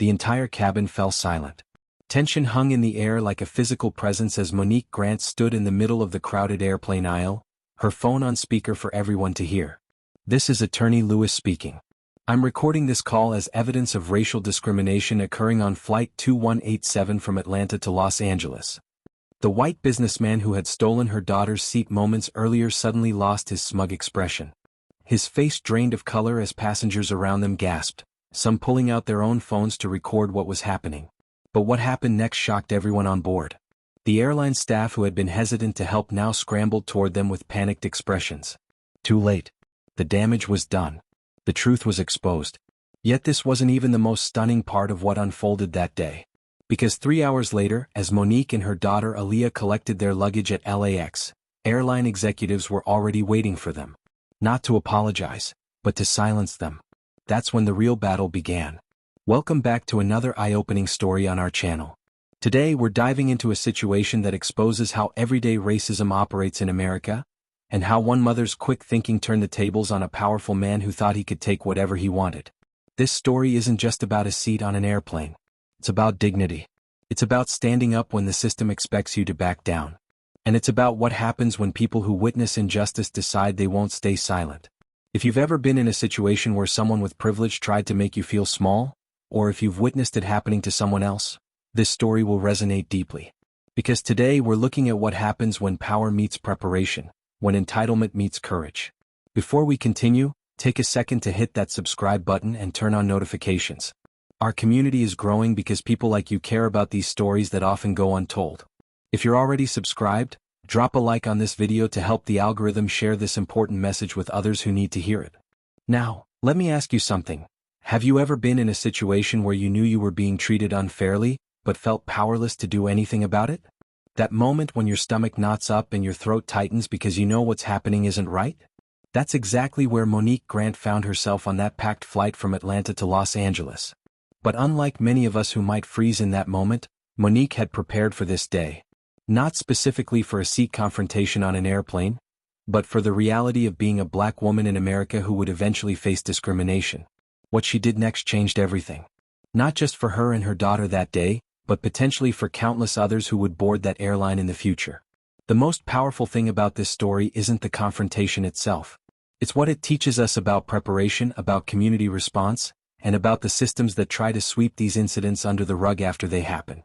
the entire cabin fell silent. Tension hung in the air like a physical presence as Monique Grant stood in the middle of the crowded airplane aisle, her phone on speaker for everyone to hear. "This is Attorney Lewis speaking. I'm recording this call as evidence of racial discrimination occurring on Flight 2187 from Atlanta to Los Angeles." The white businessman who had stolen her daughter's seat moments earlier suddenly lost his smug expression. His face drained of color as passengers around them gasped, some pulling out their own phones to record what was happening. But what happened next shocked everyone on board. The airline staff who had been hesitant to help now scrambled toward them with panicked expressions. Too late. The damage was done. The truth was exposed. Yet this wasn't even the most stunning part of what unfolded that day. Because 3 hours later, as Monique and her daughter Aaliyah collected their luggage at LAX, airline executives were already waiting for them. Not to apologize, but to silence them. That's when the real battle began. Welcome back to another eye-opening story on our channel. Today we're diving into a situation that exposes how everyday racism operates in America, and how one mother's quick thinking turned the tables on a powerful man who thought he could take whatever he wanted. This story isn't just about a seat on an airplane. It's about dignity. It's about standing up when the system expects you to back down. And it's about what happens when people who witness injustice decide they won't stay silent. If you've ever been in a situation where someone with privilege tried to make you feel small, or if you've witnessed it happening to someone else, this story will resonate deeply. Because today we're looking at what happens when power meets preparation, when entitlement meets courage. Before we continue, take a second to hit that subscribe button and turn on notifications. Our community is growing because people like you care about these stories that often go untold. If you're already subscribed, drop a like on this video to help the algorithm share this important message with others who need to hear it. Now, let me ask you something. Have you ever been in a situation where you knew you were being treated unfairly, but felt powerless to do anything about it? That moment when your stomach knots up and your throat tightens because you know what's happening isn't right? That's exactly where Monique Grant found herself on that packed flight from Atlanta to Los Angeles. But unlike many of us who might freeze in that moment, Monique had prepared for this day. Not specifically for a seat confrontation on an airplane, but for the reality of being a black woman in America who would eventually face discrimination. What she did next changed everything. Not just for her and her daughter that day, but potentially for countless others who would board that airline in the future. The most powerful thing about this story isn't the confrontation itself. It's what it teaches us about preparation, about community response, and about the systems that try to sweep these incidents under the rug after they happen.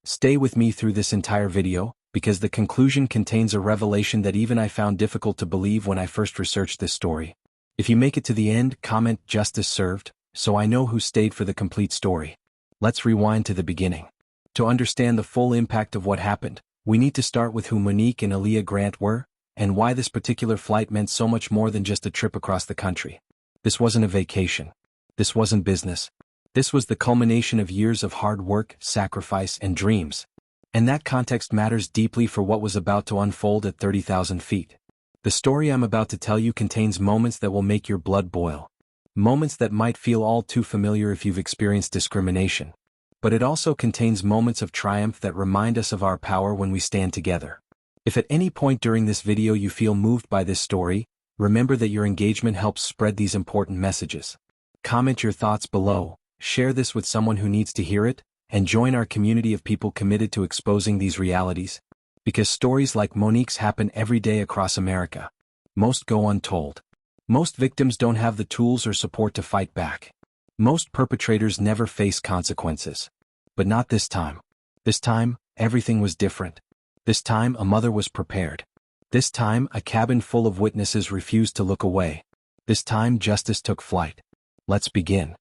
Stay with me through this entire video, because the conclusion contains a revelation that even I found difficult to believe when I first researched this story. If you make it to the end, comment "Justice served," so I know who stayed for the complete story. Let's rewind to the beginning. To understand the full impact of what happened, we need to start with who Monique and Aaliyah Grant were, and why this particular flight meant so much more than just a trip across the country. This wasn't a vacation. This wasn't business. This was the culmination of years of hard work, sacrifice, and dreams. And that context matters deeply for what was about to unfold at 30,000 feet. The story I'm about to tell you contains moments that will make your blood boil. Moments that might feel all too familiar if you've experienced discrimination. But it also contains moments of triumph that remind us of our power when we stand together. If at any point during this video you feel moved by this story, remember that your engagement helps spread these important messages. Comment your thoughts below, share this with someone who needs to hear it, and join our community of people committed to exposing these realities. Because stories like Monique's happen every day across America. Most go untold. Most victims don't have the tools or support to fight back. Most perpetrators never face consequences. But not this time. This time, everything was different. This time, a mother was prepared. This time, a cabin full of witnesses refused to look away. This time, justice took flight. Let's begin.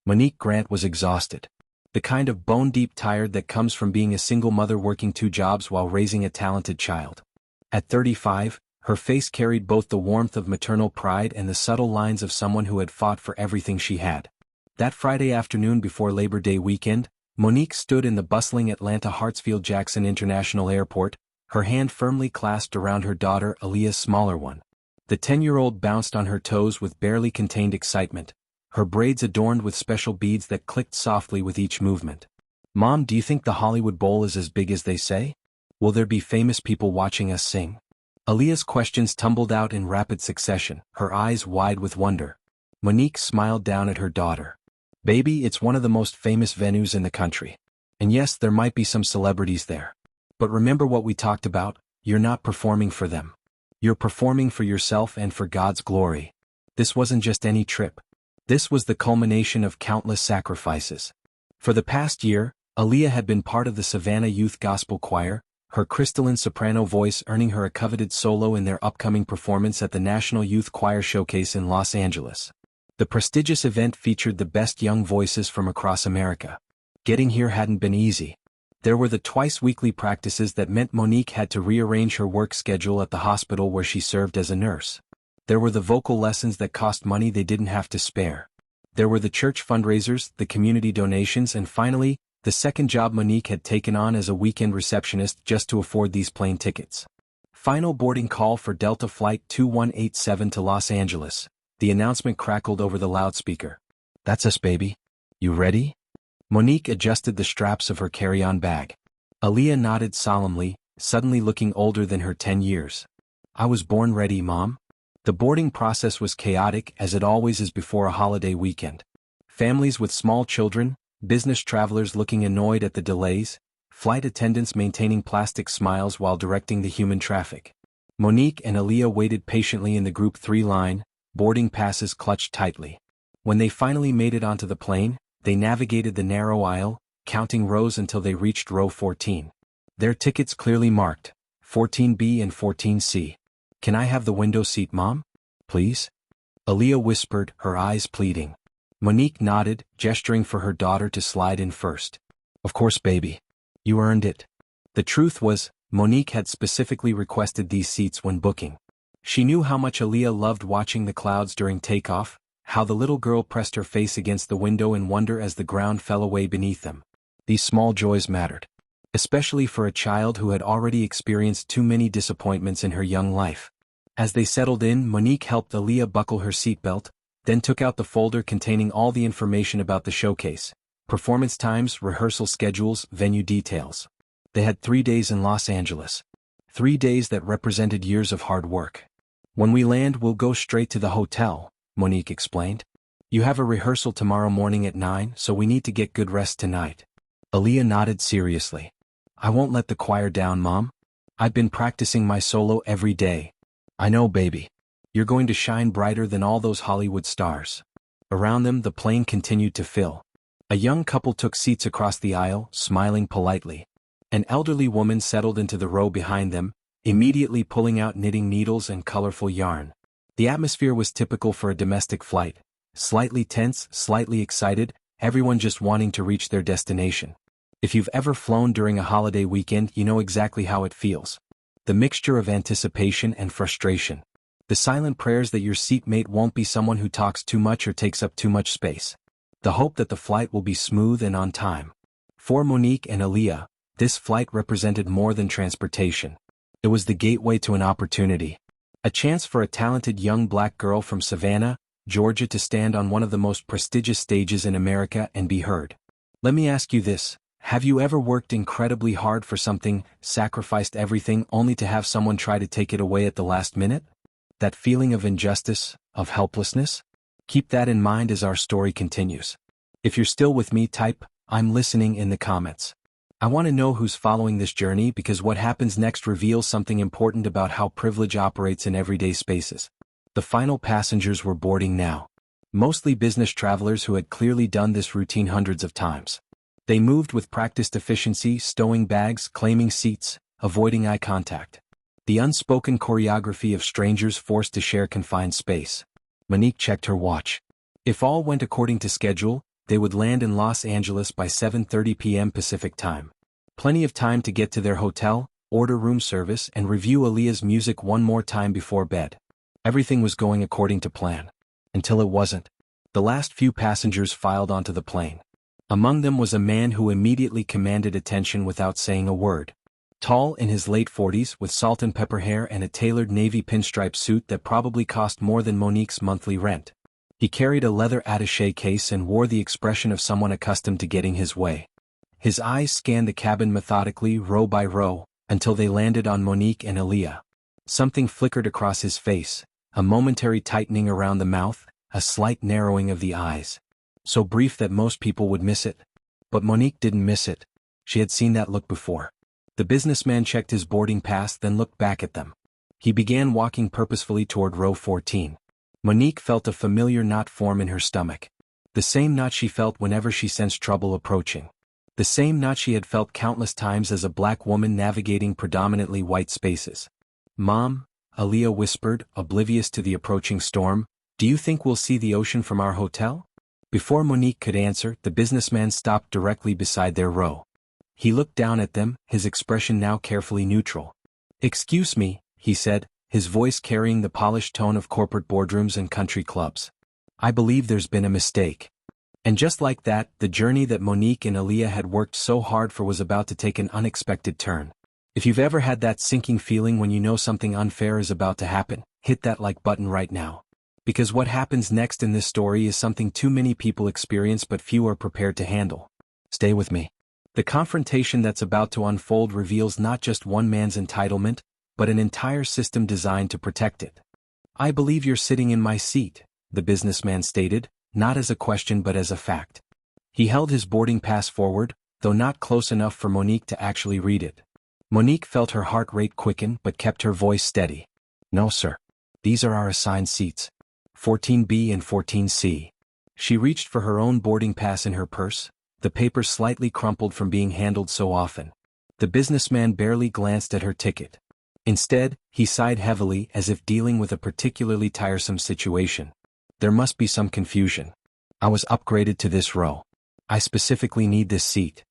Monique Grant was exhausted. The kind of bone-deep tired that comes from being a single mother working 2 jobs while raising a talented child. At 35, her face carried both the warmth of maternal pride and the subtle lines of someone who had fought for everything she had. That Friday afternoon before Labor Day weekend, Monique stood in the bustling Atlanta Hartsfield-Jackson International Airport, her hand firmly clasped around her daughter Aaliyah's smaller one. The 10-year-old bounced on her toes with barely contained excitement, her braids adorned with special beads that clicked softly with each movement. "Mom, do you think the Hollywood Bowl is as big as they say? Will there be famous people watching us sing?" Aaliyah's questions tumbled out in rapid succession, her eyes wide with wonder. Monique smiled down at her daughter. Baby, it's one of the most famous venues in the country. And yes, there might be some celebrities there. But remember what we talked about, you're not performing for them. You're performing for yourself and for God's glory. This wasn't just any trip. This was the culmination of countless sacrifices. For the past year, Aaliyah had been part of the Savannah Youth Gospel Choir, her crystalline soprano voice earning her a coveted solo in their upcoming performance at the National Youth Choir Showcase in Los Angeles. The prestigious event featured the best young voices from across America. Getting here hadn't been easy. There were the twice-weekly practices that meant Monique had to rearrange her work schedule at the hospital where she served as a nurse. There were the vocal lessons that cost money they didn't have to spare. There were the church fundraisers, the community donations, and finally, the second job Monique had taken on as a weekend receptionist just to afford these plane tickets. Final boarding call for Delta Flight 2187 to Los Angeles. The announcement crackled over the loudspeaker. "That's us, baby. You ready?" Monique adjusted the straps of her carry-on bag. Aaliyah nodded solemnly, suddenly looking older than her 10 years. "I was born ready, Mom." The boarding process was chaotic, as it always is before a holiday weekend. Families with small children, business travelers looking annoyed at the delays, flight attendants maintaining plastic smiles while directing the human traffic. Monique and Aaliyah waited patiently in the Group 3 line, boarding passes clutched tightly. When they finally made it onto the plane, they navigated the narrow aisle, counting rows until they reached row 14. Their tickets clearly marked, 14B and 14C. "Can I have the window seat, Mom? Please?" Aaliyah whispered, her eyes pleading. Monique nodded, gesturing for her daughter to slide in first. "Of course, baby. You earned it." The truth was, Monique had specifically requested these seats when booking. She knew how much Aaliyah loved watching the clouds during takeoff, how the little girl pressed her face against the window in wonder as the ground fell away beneath them. These small joys mattered. Especially for a child who had already experienced too many disappointments in her young life. As they settled in, Monique helped Aaliyah buckle her seatbelt, then took out the folder containing all the information about the showcase: performance times, rehearsal schedules, venue details. They had 3 days in Los Angeles. 3 days that represented years of hard work. "When we land, we'll go straight to the hotel," Monique explained. "You have a rehearsal tomorrow morning at 9, so we need to get good rest tonight." Aaliyah nodded seriously. "I won't let the choir down, Mom. I've been practicing my solo every day." "I know, baby. You're going to shine brighter than all those Hollywood stars." Around them, the plane continued to fill. A young couple took seats across the aisle, smiling politely. An elderly woman settled into the row behind them, immediately pulling out knitting needles and colorful yarn. The atmosphere was typical for a domestic flight. Slightly tense, slightly excited, everyone just wanting to reach their destination. If you've ever flown during a holiday weekend, you know exactly how it feels. The mixture of anticipation and frustration. The silent prayers that your seatmate won't be someone who talks too much or takes up too much space. The hope that the flight will be smooth and on time. For Monique and Aaliyah, this flight represented more than transportation. It was the gateway to an opportunity. A chance for a talented young black girl from Savannah, Georgia to stand on one of the most prestigious stages in America and be heard. Let me ask you this. Have you ever worked incredibly hard for something, sacrificed everything only to have someone try to take it away at the last minute? That feeling of injustice, of helplessness? Keep that in mind as our story continues. If you're still with me, type, "I'm listening" in the comments. I want to know who's following this journey, because what happens next reveals something important about how privilege operates in everyday spaces. The final passengers were boarding now. Mostly business travelers who had clearly done this routine hundreds of times. They moved with practiced efficiency, stowing bags, claiming seats, avoiding eye contact. The unspoken choreography of strangers forced to share confined space. Monique checked her watch. If all went according to schedule, they would land in Los Angeles by 7:30 p.m. Pacific time. Plenty of time to get to their hotel, order room service, and review Aaliyah's music one more time before bed. Everything was going according to plan. Until it wasn't. The last few passengers filed onto the plane. Among them was a man who immediately commanded attention without saying a word. Tall, in his late 40s, with salt and pepper hair and a tailored navy pinstripe suit that probably cost more than Monique's monthly rent. He carried a leather attaché case and wore the expression of someone accustomed to getting his way. His eyes scanned the cabin methodically, row by row, until they landed on Monique and Aaliyah. Something flickered across his face, a momentary tightening around the mouth, a slight narrowing of the eyes. So brief that most people would miss it. But Monique didn't miss it. She had seen that look before. The businessman checked his boarding pass, then looked back at them. He began walking purposefully toward row 14. Monique felt a familiar knot form in her stomach. The same knot she felt whenever she sensed trouble approaching. The same knot she had felt countless times as a black woman navigating predominantly white spaces. "Mom," Aaliyah whispered, oblivious to the approaching storm, "do you think we'll see the ocean from our hotel?" Before Monique could answer, the businessman stopped directly beside their row. He looked down at them, his expression now carefully neutral. "Excuse me," he said, his voice carrying the polished tone of corporate boardrooms and country clubs. "I believe there's been a mistake." And just like that, the journey that Monique and Aaliyah had worked so hard for was about to take an unexpected turn. If you've ever had that sinking feeling when you know something unfair is about to happen, hit that like button right now. Because what happens next in this story is something too many people experience but few are prepared to handle. Stay with me. The confrontation that's about to unfold reveals not just one man's entitlement, but an entire system designed to protect it. "I believe you're sitting in my seat," the businessman stated, not as a question but as a fact. He held his boarding pass forward, though not close enough for Monique to actually read it. Monique felt her heart rate quicken but kept her voice steady. "No, sir. These are our assigned seats. 14B and 14C. She reached for her own boarding pass in her purse, the paper slightly crumpled from being handled so often. The businessman barely glanced at her ticket. Instead, he sighed heavily as if dealing with a particularly tiresome situation. "There must be some confusion. I was upgraded to this row. I specifically need this seat."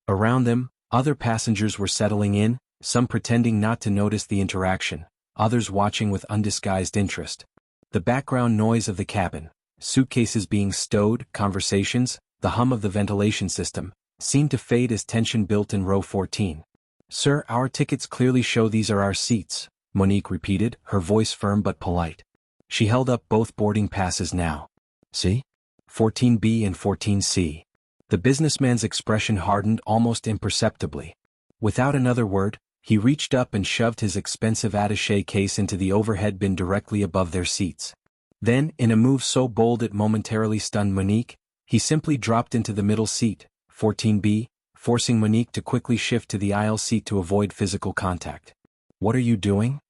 Around them, other passengers were settling in, some pretending not to notice the interaction, others watching with undisguised interest. The background noise of the cabin, suitcases being stowed, conversations, the hum of the ventilation system, seemed to fade as tension built in row 14. "Sir, our tickets clearly show these are our seats," Monique repeated, her voice firm but polite. She held up both boarding passes now. "See? 14B and 14C. The businessman's expression hardened almost imperceptibly. Without another word, he reached up and shoved his expensive attaché case into the overhead bin directly above their seats. Then, in a move so bold it momentarily stunned Monique, he simply dropped into the middle seat, 14B, forcing Monique to quickly shift to the aisle seat to avoid physical contact. "What are you doing?"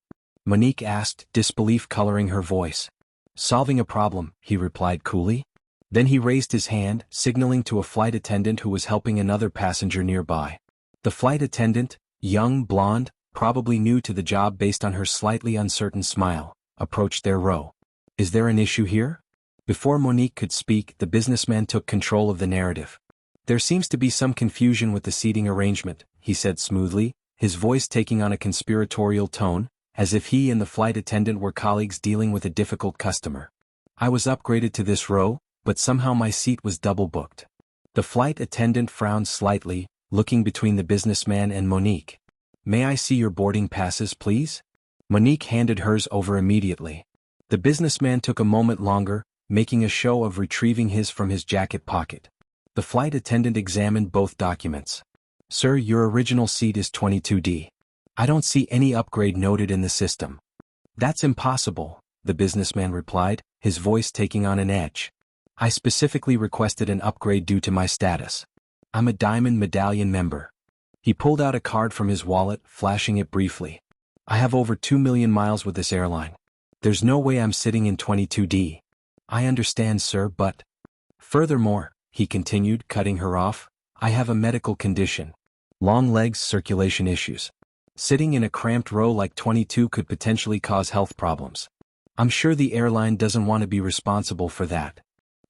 Monique asked, disbelief coloring her voice. "Solving a problem," he replied coolly. Then he raised his hand, signaling to a flight attendant who was helping another passenger nearby. The flight attendant, young, blonde, probably new to the job based on her slightly uncertain smile, approached their row. "Is there an issue here?" Before Monique could speak, the businessman took control of the narrative. "There seems to be some confusion with the seating arrangement," he said smoothly, his voice taking on a conspiratorial tone, as if he and the flight attendant were colleagues dealing with a difficult customer. "I was upgraded to this row, but somehow my seat was double booked." The flight attendant frowned slightly, looking between the businessman and Monique. "May I see your boarding passes, please?" Monique handed hers over immediately. The businessman took a moment longer, making a show of retrieving his from his jacket pocket. The flight attendant examined both documents. "Sir, your original seat is 22D. I don't see any upgrade noted in the system." "That's impossible," the businessman replied, his voice taking on an edge. "I specifically requested an upgrade due to my status. I'm a Diamond Medallion member." He pulled out a card from his wallet, flashing it briefly. "I have over 2 million miles with this airline. There's no way I'm sitting in 22D. "I understand, sir, but—" "Furthermore," he continued, cutting her off, "I have a medical condition. Long legs, circulation issues. Sitting in a cramped row like 22 could potentially cause health problems. I'm sure the airline doesn't want to be responsible for that."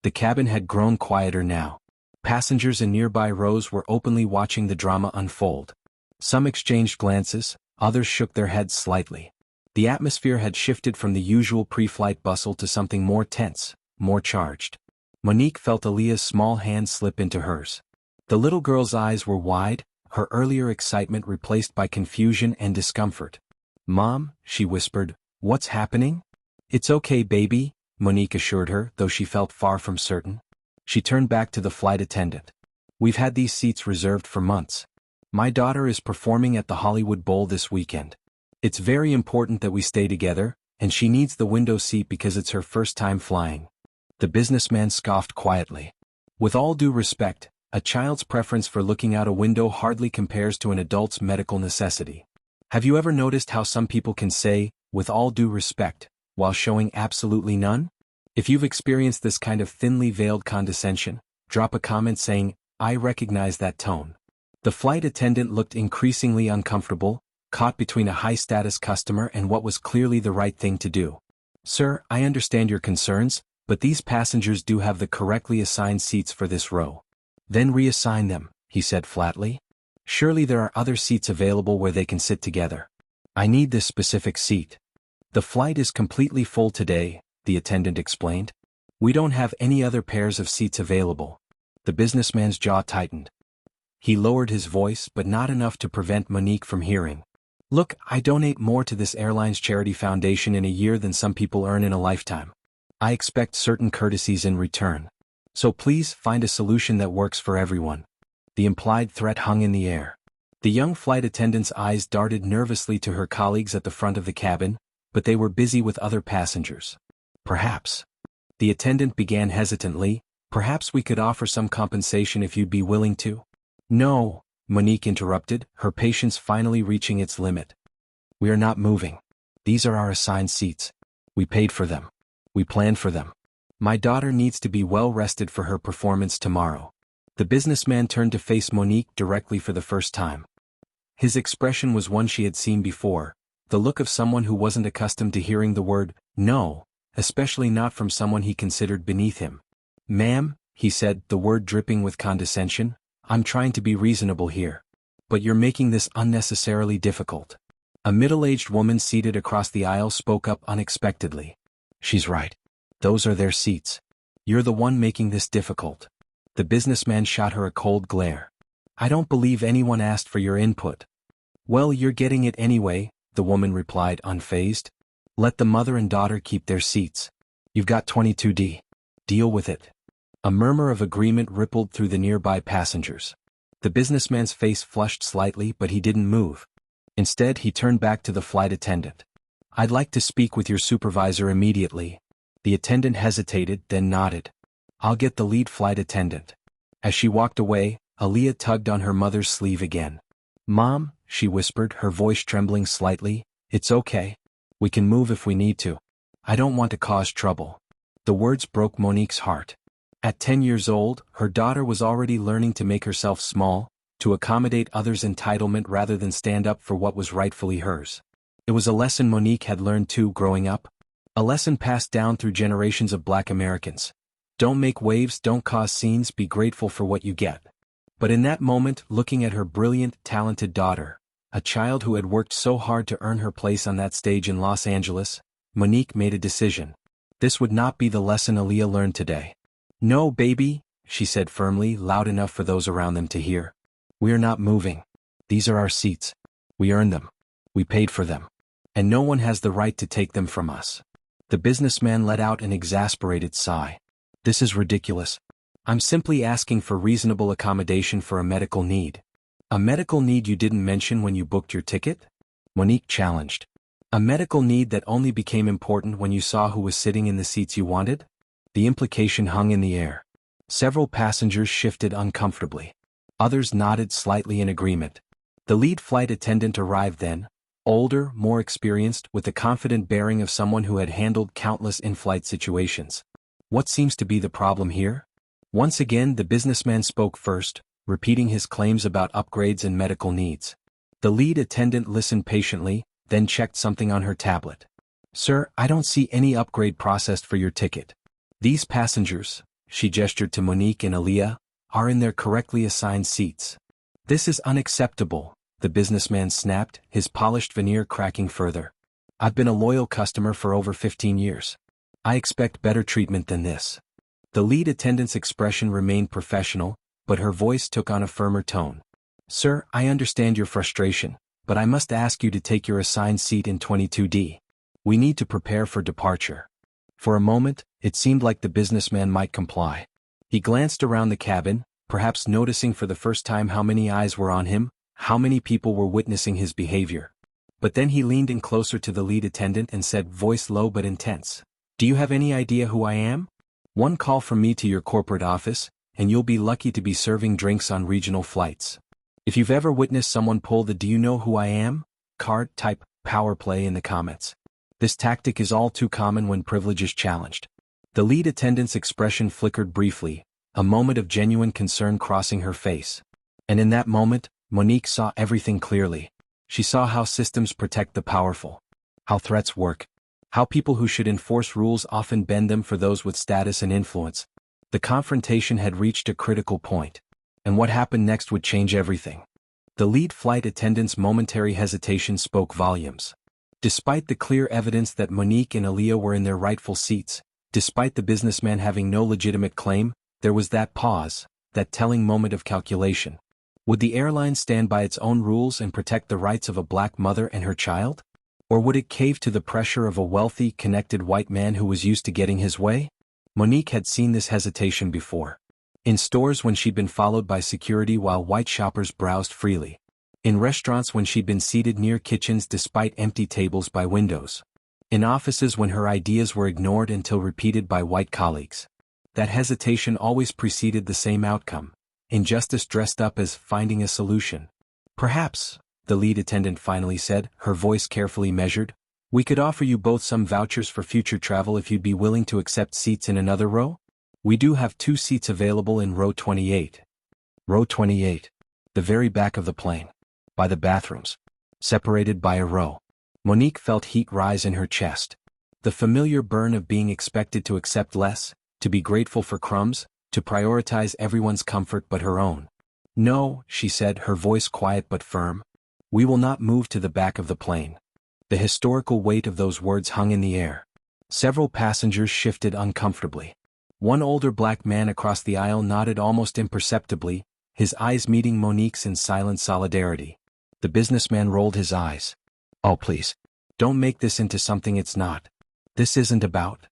The cabin had grown quieter now. Passengers in nearby rows were openly watching the drama unfold. Some exchanged glances, others shook their heads slightly. The atmosphere had shifted from the usual pre-flight bustle to something more tense, more charged. Monique felt Aaliyah's small hand slip into hers. The little girl's eyes were wide, her earlier excitement replaced by confusion and discomfort. "Mom," she whispered, "what's happening?" "It's okay, baby," Monique assured her, though she felt far from certain. She turned back to the flight attendant. "We've had these seats reserved for months. My daughter is performing at the Hollywood Bowl this weekend. It's very important that we stay together, and she needs the window seat because it's her first time flying." The businessman scoffed quietly. With all due respect, a child's preference for looking out a window hardly compares to an adult's medical necessity. Have you ever noticed how some people can say, with all due respect, while showing absolutely none? If you've experienced this kind of thinly veiled condescension, drop a comment saying, I recognize that tone. The flight attendant looked increasingly uncomfortable, caught between a high-status customer and what was clearly the right thing to do. Sir, I understand your concerns, but these passengers do have the correctly assigned seats for this row. Then reassign them, he said flatly. Surely there are other seats available where they can sit together. I need this specific seat. The flight is completely full today, the attendant explained. We don't have any other pairs of seats available. The businessman's jaw tightened. He lowered his voice, but not enough to prevent Monique from hearing. Look, I donate more to this airline's charity foundation in a year than some people earn in a lifetime. I expect certain courtesies in return. So please find a solution that works for everyone. The implied threat hung in the air. The young flight attendant's eyes darted nervously to her colleagues at the front of the cabin, but they were busy with other passengers. Perhaps. The attendant began hesitantly, perhaps we could offer some compensation if you'd be willing to. No, Monique interrupted, her patience finally reaching its limit. We are not moving. These are our assigned seats. We paid for them. We planned for them. My daughter needs to be well rested for her performance tomorrow. The businessman turned to face Monique directly for the first time. His expression was one she had seen before, the look of someone who wasn't accustomed to hearing the word, no, especially not from someone he considered beneath him. Ma'am, he said, the word dripping with condescension, I'm trying to be reasonable here. But you're making this unnecessarily difficult. A middle-aged woman seated across the aisle spoke up unexpectedly. She's right. Those are their seats. You're the one making this difficult. The businessman shot her a cold glare. I don't believe anyone asked for your input. Well, you're getting it anyway, the woman replied unfazed. Let the mother and daughter keep their seats. You've got 22D. Deal with it. A murmur of agreement rippled through the nearby passengers. The businessman's face flushed slightly, but he didn't move. Instead, he turned back to the flight attendant. I'd like to speak with your supervisor immediately. The attendant hesitated, then nodded. I'll get the lead flight attendant. As she walked away, Aaliyah tugged on her mother's sleeve again. Mom, she whispered, her voice trembling slightly, it's okay. We can move if we need to. I don't want to cause trouble. The words broke Monique's heart. At 10 years old, her daughter was already learning to make herself small, to accommodate others' entitlement rather than stand up for what was rightfully hers. It was a lesson Monique had learned too growing up. A lesson passed down through generations of Black Americans. Don't make waves, don't cause scenes, be grateful for what you get. But in that moment, looking at her brilliant, talented daughter, a child who had worked so hard to earn her place on that stage in Los Angeles, Monique made a decision. This would not be the lesson Aaliyah learned today. No, baby, she said firmly, loud enough for those around them to hear. We're not moving. These are our seats. We earned them. We paid for them. And no one has the right to take them from us. The businessman let out an exasperated sigh. This is ridiculous. I'm simply asking for reasonable accommodation for a medical need. A medical need you didn't mention when you booked your ticket? Monique challenged. A medical need that only became important when you saw who was sitting in the seats you wanted? The implication hung in the air. Several passengers shifted uncomfortably. Others nodded slightly in agreement. The lead flight attendant arrived then, older, more experienced, with the confident bearing of someone who had handled countless in-flight situations. What seems to be the problem here? Once again, the businessman spoke first, repeating his claims about upgrades and medical needs. The lead attendant listened patiently, then checked something on her tablet. Sir, I don't see any upgrade processed for your ticket. These passengers, she gestured to Monique and Aaliyah, are in their correctly assigned seats. This is unacceptable, the businessman snapped, his polished veneer cracking further. I've been a loyal customer for over 15 years. I expect better treatment than this. The lead attendant's expression remained professional, but her voice took on a firmer tone. Sir, I understand your frustration, but I must ask you to take your assigned seat in 22D. We need to prepare for departure. For a moment, it seemed like the businessman might comply. He glanced around the cabin, perhaps noticing for the first time how many eyes were on him, how many people were witnessing his behavior. But then he leaned in closer to the lead attendant and said, voice low but intense, Do you have any idea who I am? One call from me to your corporate office, and you'll be lucky to be serving drinks on regional flights. If you've ever witnessed someone pull the "do you know who I am" card type power play in the comments. This tactic is all too common when privilege is challenged. The lead attendant's expression flickered briefly, a moment of genuine concern crossing her face. And in that moment, Monique saw everything clearly. She saw how systems protect the powerful, how threats work, how people who should enforce rules often bend them for those with status and influence. The confrontation had reached a critical point, and what happened next would change everything. The lead flight attendant's momentary hesitation spoke volumes. Despite the clear evidence that Monique and Aaliyah were in their rightful seats, despite the businessman having no legitimate claim, there was that pause, that telling moment of calculation. Would the airline stand by its own rules and protect the rights of a black mother and her child? Or would it cave to the pressure of a wealthy, connected white man who was used to getting his way? Monique had seen this hesitation before. In stores when she'd been followed by security while white shoppers browsed freely. In restaurants when she'd been seated near kitchens despite empty tables by windows. In offices when her ideas were ignored until repeated by white colleagues. That hesitation always preceded the same outcome: injustice dressed up as finding a solution. "Perhaps," the lead attendant finally said, her voice carefully measured, "we could offer you both some vouchers for future travel if you'd be willing to accept seats in another row? We do have 2 seats available in row 28. Row 28. The very back of the plane. By the bathrooms. Separated by a row." Monique felt heat rise in her chest. The familiar burn of being expected to accept less, to be grateful for crumbs, to prioritize everyone's comfort but her own. "No," she said, her voice quiet but firm. "We will not move to the back of the plane." The historical weight of those words hung in the air. Several passengers shifted uncomfortably. One older black man across the aisle nodded almost imperceptibly, his eyes meeting Monique's in silent solidarity. The businessman rolled his eyes. "Oh, please. Don't make this into something it's not. This isn't about."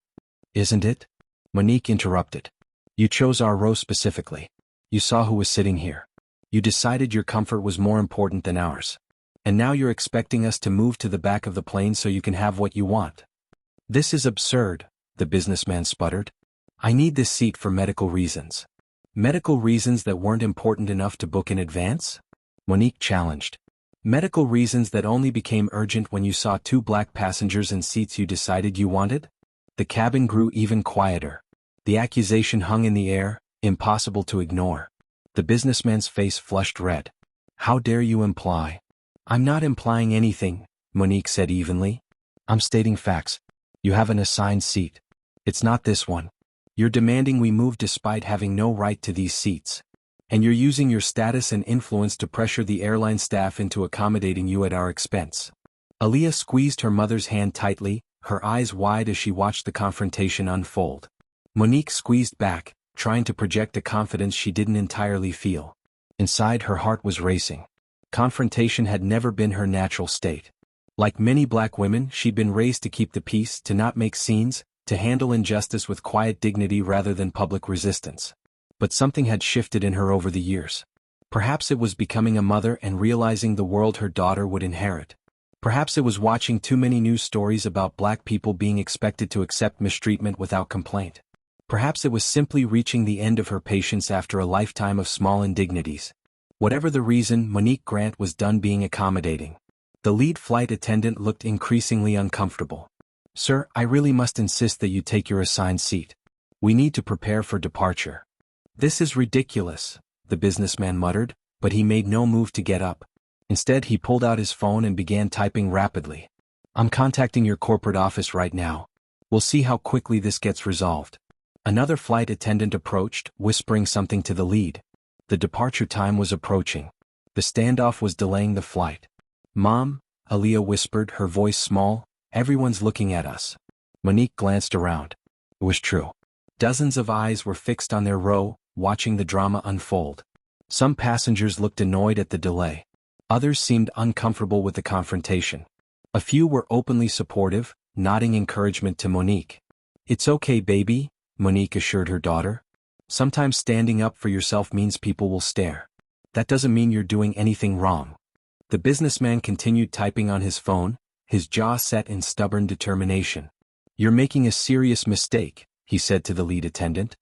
"Isn't it?" Monique interrupted. "You chose our row specifically. You saw who was sitting here. You decided your comfort was more important than ours. And now you're expecting us to move to the back of the plane so you can have what you want." "This is absurd," the businessman sputtered. "I need this seat for medical reasons." "Medical reasons that weren't important enough to book in advance?" Monique challenged. "Medical reasons that only became urgent when you saw 2 black passengers in seats you decided you wanted?" The cabin grew even quieter. The accusation hung in the air, impossible to ignore. The businessman's face flushed red. "How dare you imply?" "I'm not implying anything," Monique said evenly. "I'm stating facts. You have an assigned seat. It's not this one. You're demanding we move despite having no right to these seats. And you're using your status and influence to pressure the airline staff into accommodating you at our expense." Aaliyah squeezed her mother's hand tightly, her eyes wide as she watched the confrontation unfold. Monique squeezed back, trying to project a confidence she didn't entirely feel. Inside, her heart was racing. Confrontation had never been her natural state. Like many black women, she'd been raised to keep the peace, to not make scenes, to handle injustice with quiet dignity rather than public resistance. But something had shifted in her over the years. Perhaps it was becoming a mother and realizing the world her daughter would inherit. Perhaps it was watching too many news stories about black people being expected to accept mistreatment without complaint. Perhaps it was simply reaching the end of her patience after a lifetime of small indignities. Whatever the reason, Monique Grant was done being accommodating. The lead flight attendant looked increasingly uncomfortable. "Sir, I really must insist that you take your assigned seat. We need to prepare for departure." "This is ridiculous," the businessman muttered, but he made no move to get up. Instead, he pulled out his phone and began typing rapidly. "I'm contacting your corporate office right now. We'll see how quickly this gets resolved." Another flight attendant approached, whispering something to the lead. The departure time was approaching. The standoff was delaying the flight. "Mom," Aaliyah whispered, her voice small, "everyone's looking at us." Monique glanced around. It was true. Dozens of eyes were fixed on their row, watching the drama unfold. Some passengers looked annoyed at the delay. Others seemed uncomfortable with the confrontation. A few were openly supportive, nodding encouragement to Monique. "It's okay, baby," Monique assured her daughter. "Sometimes standing up for yourself means people will stare. That doesn't mean you're doing anything wrong." The businessman continued typing on his phone, his jaw set in stubborn determination. "You're making a serious mistake," he said to the lead attendant.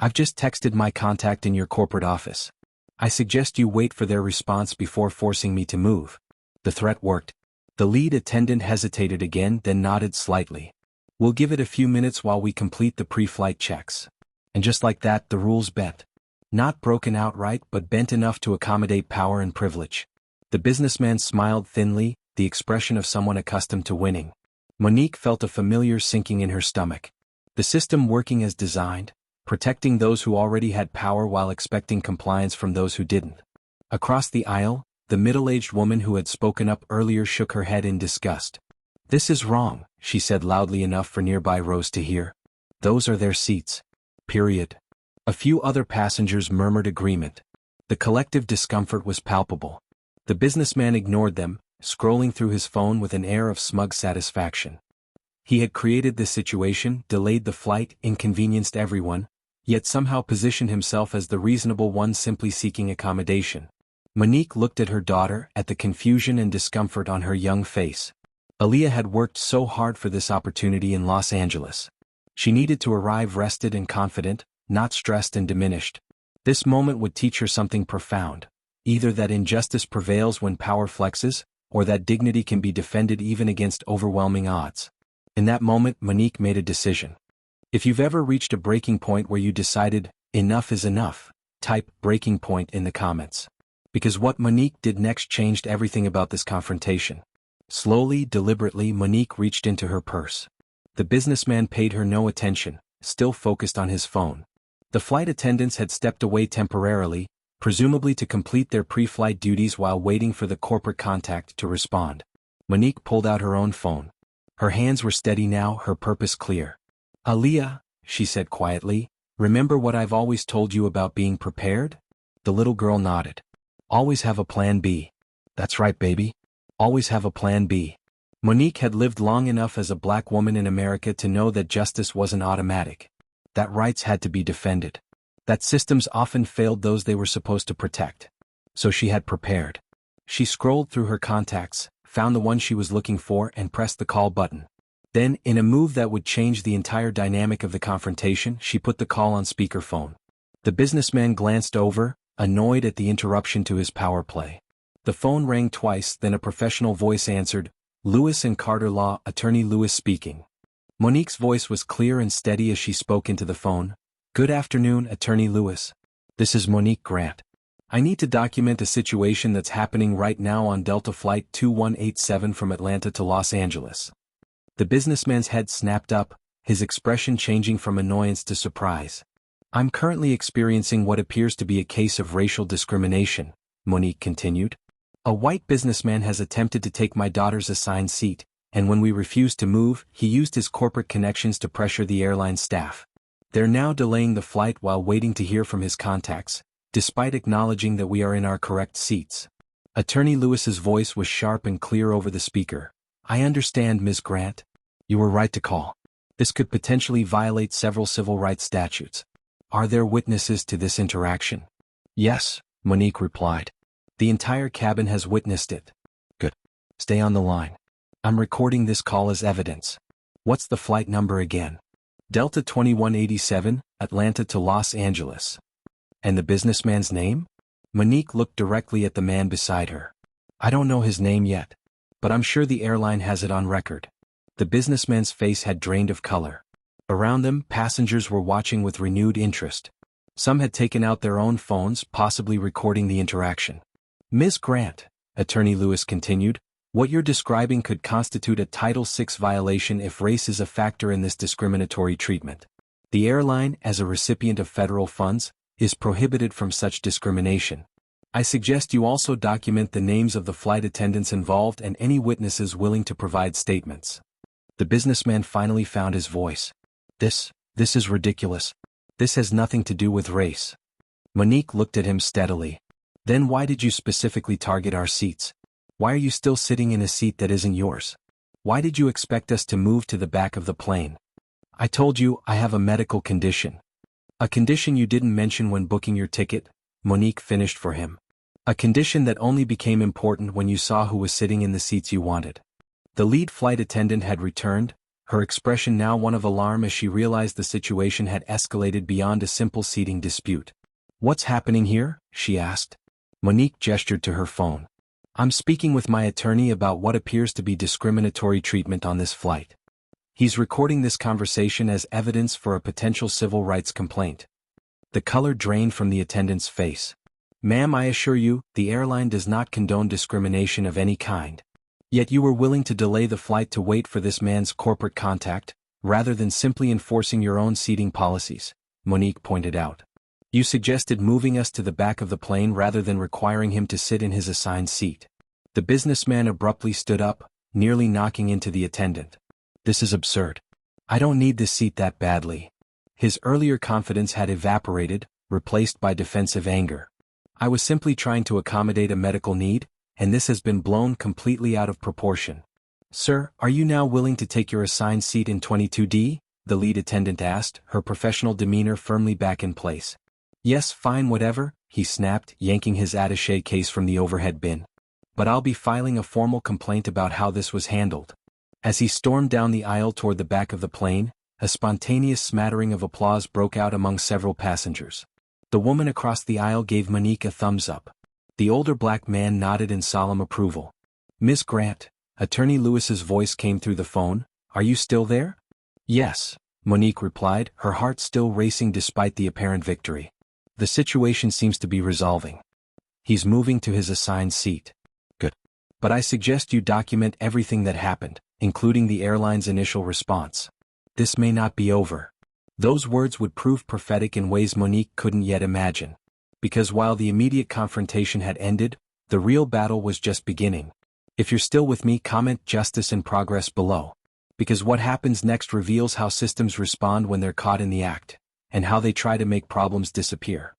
I've just texted my contact in your corporate office. I suggest you wait for their response before forcing me to move." The threat worked. The lead attendant hesitated again, then nodded slightly. "We'll give it a few minutes while we complete the pre-flight checks." And just like that, the rules bent. Not broken outright, but bent enough to accommodate power and privilege. The businessman smiled thinly, the expression of someone accustomed to winning. Monique felt a familiar sinking in her stomach. The system working as designed, protecting those who already had power while expecting compliance from those who didn't. Across the aisle, the middle-aged woman who had spoken up earlier shook her head in disgust. "This is wrong," she said loudly enough for nearby rows to hear. "Those are their seats. Period." A few other passengers murmured agreement. The collective discomfort was palpable. The businessman ignored them, scrolling through his phone with an air of smug satisfaction. He had created this situation, delayed the flight, inconvenienced everyone, yet somehow positioned himself as the reasonable one simply seeking accommodation. Monique looked at her daughter, at the confusion and discomfort on her young face. Aaliyah had worked so hard for this opportunity in Los Angeles. She needed to arrive rested and confident, not stressed and diminished. This moment would teach her something profound, either that injustice prevails when power flexes, or that dignity can be defended even against overwhelming odds. In that moment, Monique made a decision. If you've ever reached a breaking point where you decided, enough is enough, type breaking point in the comments. Because what Monique did next changed everything about this confrontation. Slowly, deliberately, Monique reached into her purse. The businessman paid her no attention, still focused on his phone. The flight attendants had stepped away temporarily, presumably to complete their pre-flight duties while waiting for the corporate contact to respond. Monique pulled out her own phone. Her hands were steady now, her purpose clear. "Aaliyah," she said quietly, "remember what I've always told you about being prepared?" The little girl nodded. "Always have a plan B." "That's right, baby. Always have a plan B." Monique had lived long enough as a black woman in America to know that justice wasn't automatic. That rights had to be defended. That systems often failed those they were supposed to protect. So she had prepared. She scrolled through her contacts, found the one she was looking for and pressed the call button. Then, in a move that would change the entire dynamic of the confrontation, she put the call on speakerphone. The businessman glanced over, annoyed at the interruption to his power play. The phone rang twice, then a professional voice answered, "Lewis and Carter Law, Attorney Lewis speaking." Monique's voice was clear and steady as she spoke into the phone. "Good afternoon, Attorney Lewis. This is Monique Grant. I need to document a situation that's happening right now on Delta Flight 2187 from Atlanta to Los Angeles." The businessman's head snapped up, his expression changing from annoyance to surprise. "I'm currently experiencing what appears to be a case of racial discrimination," Monique continued. "A white businessman has attempted to take my daughter's assigned seat, and when we refused to move, he used his corporate connections to pressure the airline staff. They're now delaying the flight while waiting to hear from his contacts, despite acknowledging that we are in our correct seats." Attorney Lewis's voice was sharp and clear over the speaker. "I understand, Ms. Grant. You were right to call. This could potentially violate several civil rights statutes. Are there witnesses to this interaction?" "Yes," Monique replied. "The entire cabin has witnessed it." "Good. Stay on the line. I'm recording this call as evidence. What's the flight number again?" "Delta 2187, Atlanta to Los Angeles." "And the businessman's name?" Monique looked directly at the man beside her. "I don't know his name yet, but I'm sure the airline has it on record." The businessman's face had drained of color. Around them, passengers were watching with renewed interest. Some had taken out their own phones, possibly recording the interaction. "Ms. Grant," Attorney Lewis continued, "what you're describing could constitute a Title VI violation if race is a factor in this discriminatory treatment. The airline, as a recipient of federal funds, is prohibited from such discrimination. I suggest you also document the names of the flight attendants involved and any witnesses willing to provide statements." The businessman finally found his voice. This is ridiculous. This has nothing to do with race." Monique looked at him steadily. "Then why did you specifically target our seats? Why are you still sitting in a seat that isn't yours? Why did you expect us to move to the back of the plane?" "I told you I have a medical condition." "A condition you didn't mention when booking your ticket," Monique finished for him. "A condition that only became important when you saw who was sitting in the seats you wanted." The lead flight attendant had returned, her expression now one of alarm as she realized the situation had escalated beyond a simple seating dispute. "What's happening here?" she asked. Monique gestured to her phone. "I'm speaking with my attorney about what appears to be discriminatory treatment on this flight. He's recording this conversation as evidence for a potential civil rights complaint." The color drained from the attendant's face. "Ma'am, I assure you, the airline does not condone discrimination of any kind. Yet you were willing to delay the flight to wait for this man's corporate contact, rather than simply enforcing your own seating policies," Monique pointed out. "You suggested moving us to the back of the plane rather than requiring him to sit in his assigned seat." The businessman abruptly stood up, nearly knocking into the attendant. "This is absurd. I don't need this seat that badly." His earlier confidence had evaporated, replaced by defensive anger. "I was simply trying to accommodate a medical need, and this has been blown completely out of proportion." "Sir, are you now willing to take your assigned seat in 22D? The lead attendant asked, her professional demeanor firmly back in place. "Yes, fine, whatever," he snapped, yanking his attaché case from the overhead bin. "But I'll be filing a formal complaint about how this was handled." As he stormed down the aisle toward the back of the plane, a spontaneous smattering of applause broke out among several passengers. The woman across the aisle gave Monique a thumbs up. The older black man nodded in solemn approval. "Miss Grant," Attorney Lewis's voice came through the phone, "are you still there?" "Yes," Monique replied, her heart still racing despite the apparent victory. "The situation seems to be resolving. He's moving to his assigned seat." "Good. But I suggest you document everything that happened, including the airline's initial response. This may not be over." Those words would prove prophetic in ways Monique couldn't yet imagine. Because while the immediate confrontation had ended, the real battle was just beginning. If you're still with me, comment "Justice in Progress" below. Because what happens next reveals how systems respond when they're caught in the act, and how they try to make problems disappear.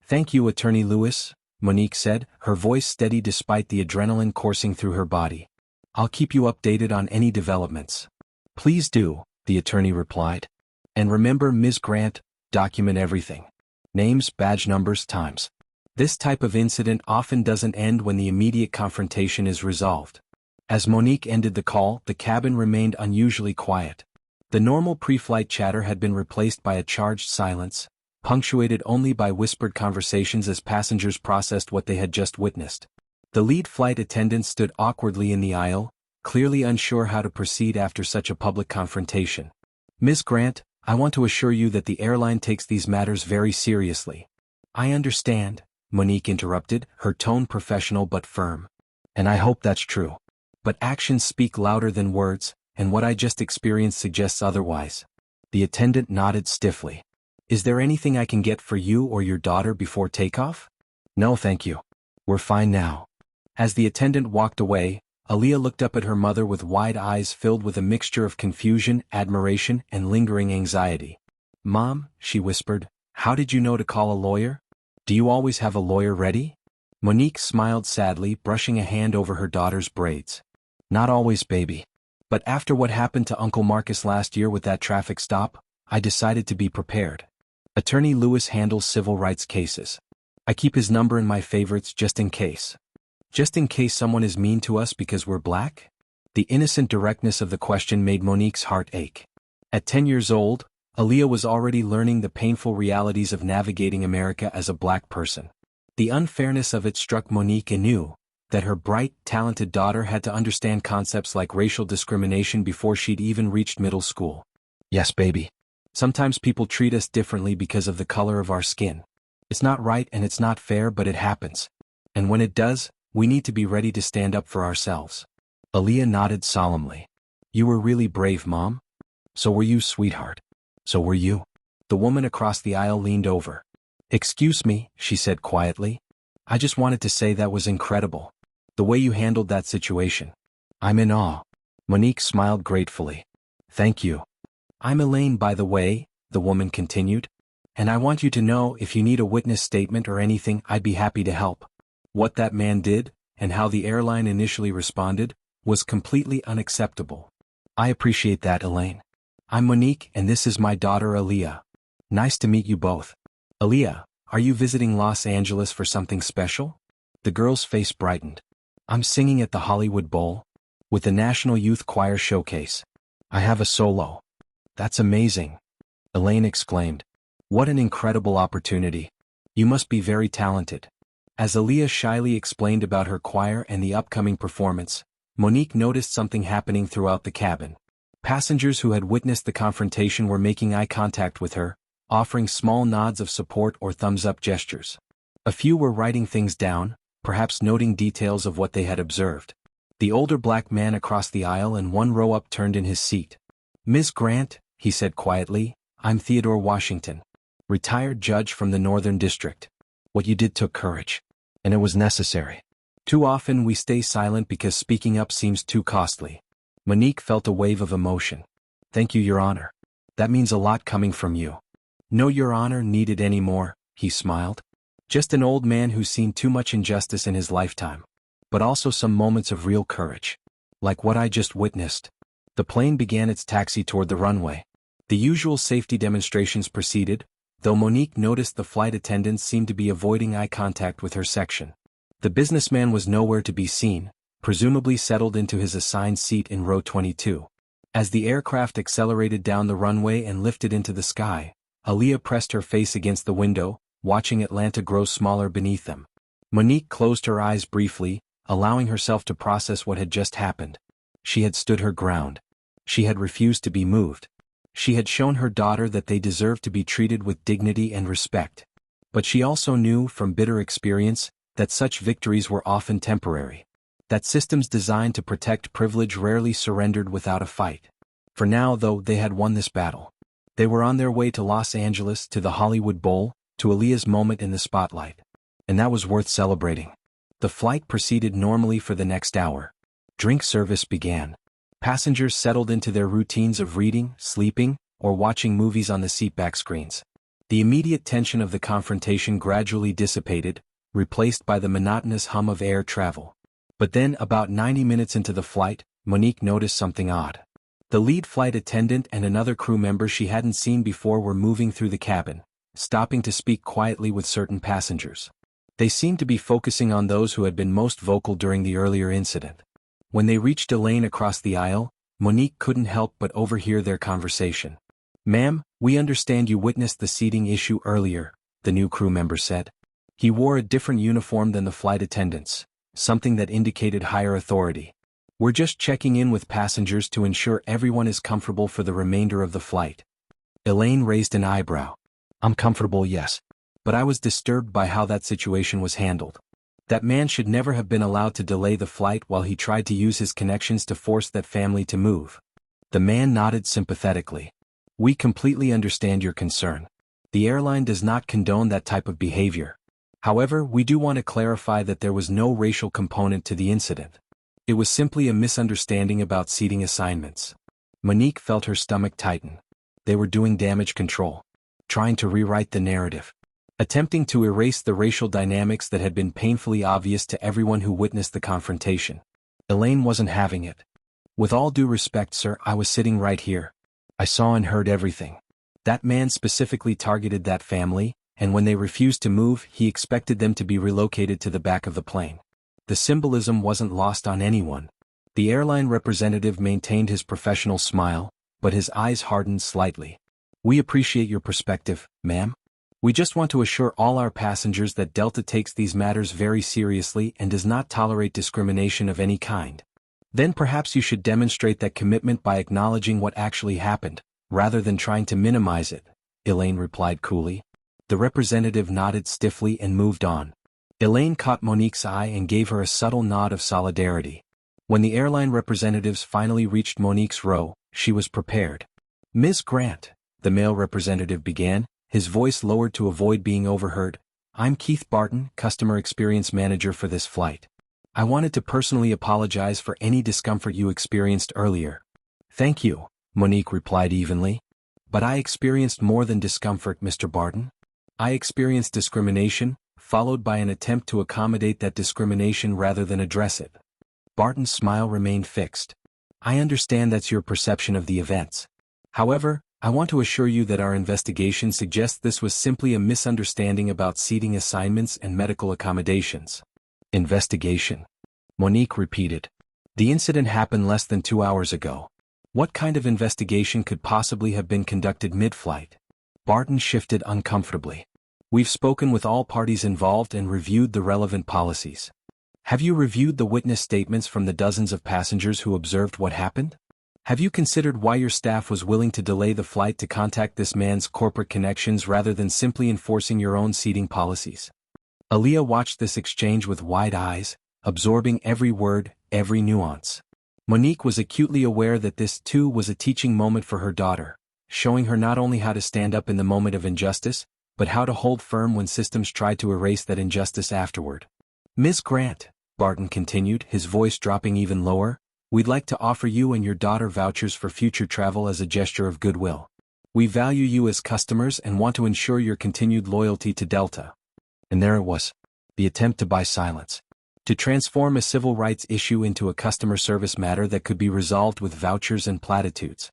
"Thank you, Attorney Lewis," Monique said, her voice steady despite the adrenaline coursing through her body. "I'll keep you updated on any developments." "Please do," the attorney replied. "And remember, Ms. Grant, document everything. Names, badge numbers, times. This type of incident often doesn't end when the immediate confrontation is resolved." As Monique ended the call, the cabin remained unusually quiet. The normal pre-flight chatter had been replaced by a charged silence, punctuated only by whispered conversations as passengers processed what they had just witnessed. The lead flight attendant stood awkwardly in the aisle, clearly unsure how to proceed after such a public confrontation. "Ms. Grant, I want to assure you that the airline takes these matters very seriously." "I understand," Monique interrupted, her tone professional but firm. "And I hope that's true. But actions speak louder than words, and what I just experienced suggests otherwise." The attendant nodded stiffly. "Is there anything I can get for you or your daughter before takeoff?" "No, thank you. We're fine now." As the attendant walked away, Aaliyah looked up at her mother with wide eyes filled with a mixture of confusion, admiration, and lingering anxiety. "Mom," she whispered, "how did you know to call a lawyer? Do you always have a lawyer ready?" Monique smiled sadly, brushing a hand over her daughter's braids. "Not always, baby. But after what happened to Uncle Marcus last year with that traffic stop, I decided to be prepared. Attorney Lewis handles civil rights cases. I keep his number in my favorites just in case. Just in case someone is mean to us because we're black?" The innocent directness of the question made Monique's heart ache. At 10 years old, Aaliyah was already learning the painful realities of navigating America as a black person. The unfairness of it struck Monique anew, that her bright, talented daughter had to understand concepts like racial discrimination before she'd even reached middle school. "Yes, baby. Sometimes people treat us differently because of the color of our skin. It's not right and it's not fair, but it happens. And when it does, we need to be ready to stand up for ourselves." Aaliyah nodded solemnly. "You were really brave, Mom. So were you, sweetheart. So were you." The woman across the aisle leaned over. "Excuse me," she said quietly. "I just wanted to say that was incredible. The way you handled that situation. I'm in awe." Monique smiled gratefully. "Thank you. I'm Elaine, by the way," the woman continued. "And I want you to know if you need a witness statement or anything, I'd be happy to help. What that man did, and how the airline initially responded, was completely unacceptable." "I appreciate that, Elaine. I'm Monique and this is my daughter Aaliyah. Nice to meet you both." "Aaliyah, are you visiting Los Angeles for something special?" The girl's face brightened. "I'm singing at the Hollywood Bowl, with the National Youth Choir Showcase. I have a solo. That's amazing, Elaine exclaimed. What an incredible opportunity. You must be very talented. As Aaliyah shyly explained about her choir and the upcoming performance, Monique noticed something happening throughout the cabin. Passengers who had witnessed the confrontation were making eye contact with her, offering small nods of support or thumbs-up gestures. A few were writing things down, perhaps noting details of what they had observed. The older black man across the aisle and one row up turned in his seat. Ms. Grant, he said quietly, I'm Theodore Washington, retired judge from the Northern District. What you did took courage. And it was necessary. Too often we stay silent because speaking up seems too costly. Monique felt a wave of emotion. Thank you, Your Honor. That means a lot coming from you. No Your Honor needed any more, he smiled. Just an old man who's seen too much injustice in his lifetime. But also some moments of real courage. Like what I just witnessed. The plane began its taxi toward the runway. The usual safety demonstrations proceeded, though Monique noticed the flight attendants seemed to be avoiding eye contact with her section. The businessman was nowhere to be seen, presumably settled into his assigned seat in row 22. As the aircraft accelerated down the runway and lifted into the sky, Aaliyah pressed her face against the window, watching Atlanta grow smaller beneath them. Monique closed her eyes briefly, allowing herself to process what had just happened. She had stood her ground. She had refused to be moved. She had shown her daughter that they deserved to be treated with dignity and respect. But she also knew from bitter experience that such victories were often temporary. That systems designed to protect privilege rarely surrendered without a fight. For now, though, they had won this battle. They were on their way to Los Angeles, to the Hollywood Bowl, to Aaliyah's moment in the spotlight. And that was worth celebrating. The flight proceeded normally for the next hour. Drink service began. Passengers settled into their routines of reading, sleeping, or watching movies on the seatback screens. The immediate tension of the confrontation gradually dissipated, replaced by the monotonous hum of air travel. But then, about 90 minutes into the flight, Monique noticed something odd. The lead flight attendant and another crew member she hadn't seen before were moving through the cabin, stopping to speak quietly with certain passengers. They seemed to be focusing on those who had been most vocal during the earlier incident. When they reached Elaine across the aisle, Monique couldn't help but overhear their conversation. "Ma'am, we understand you witnessed the seating issue earlier," the new crew member said. He wore a different uniform than the flight attendants, something that indicated higher authority. "We're just checking in with passengers to ensure everyone is comfortable for the remainder of the flight." Elaine raised an eyebrow. "I'm comfortable, yes. But I was disturbed by how that situation was handled. That man should never have been allowed to delay the flight while he tried to use his connections to force that family to move." The man nodded sympathetically. "We completely understand your concern. The airline does not condone that type of behavior. However, we do want to clarify that there was no racial component to the incident. It was simply a misunderstanding about seating assignments." Monique felt her stomach tighten. They were doing damage control. Trying to rewrite the narrative. Attempting to erase the racial dynamics that had been painfully obvious to everyone who witnessed the confrontation. Elaine wasn't having it. "With all due respect, sir, I was sitting right here. I saw and heard everything. That man specifically targeted that family, and when they refused to move, he expected them to be relocated to the back of the plane." The symbolism wasn't lost on anyone. The airline representative maintained his professional smile, but his eyes hardened slightly. "We appreciate your perspective, ma'am. We just want to assure all our passengers that Delta takes these matters very seriously and does not tolerate discrimination of any kind." "Then perhaps you should demonstrate that commitment by acknowledging what actually happened, rather than trying to minimize it," Elaine replied coolly. The representative nodded stiffly and moved on. Elaine caught Monique's eye and gave her a subtle nod of solidarity. When the airline representatives finally reached Monique's row, she was prepared. "Ms. Grant," the male representative began, his voice lowered to avoid being overheard, "I'm Keith Barton, Customer Experience Manager for this flight. I wanted to personally apologize for any discomfort you experienced earlier." "Thank you," Monique replied evenly. "But I experienced more than discomfort, Mr. Barton. I experienced discrimination, followed by an attempt to accommodate that discrimination rather than address it." Barton's smile remained fixed. "I understand that's your perception of the events. However, I want to assure you that our investigation suggests this was simply a misunderstanding about seating assignments and medical accommodations." "Investigation?" Monique repeated. "The incident happened less than 2 hours ago. What kind of investigation could possibly have been conducted mid-flight? Barton shifted uncomfortably. We've spoken with all parties involved and reviewed the relevant policies. Have you reviewed the witness statements from the dozens of passengers who observed what happened? Have you considered why your staff was willing to delay the flight to contact this man's corporate connections rather than simply enforcing your own seating policies? Aaliyah watched this exchange with wide eyes, absorbing every word, every nuance. Monique was acutely aware that this too was a teaching moment for her daughter, showing her not only how to stand up in the moment of injustice, but how to hold firm when systems tried to erase that injustice afterward. Ms. Grant, Barton continued, his voice dropping even lower, we'd like to offer you and your daughter vouchers for future travel as a gesture of goodwill. We value you as customers and want to ensure your continued loyalty to Delta. And there it was. The attempt to buy silence. To transform a civil rights issue into a customer service matter that could be resolved with vouchers and platitudes.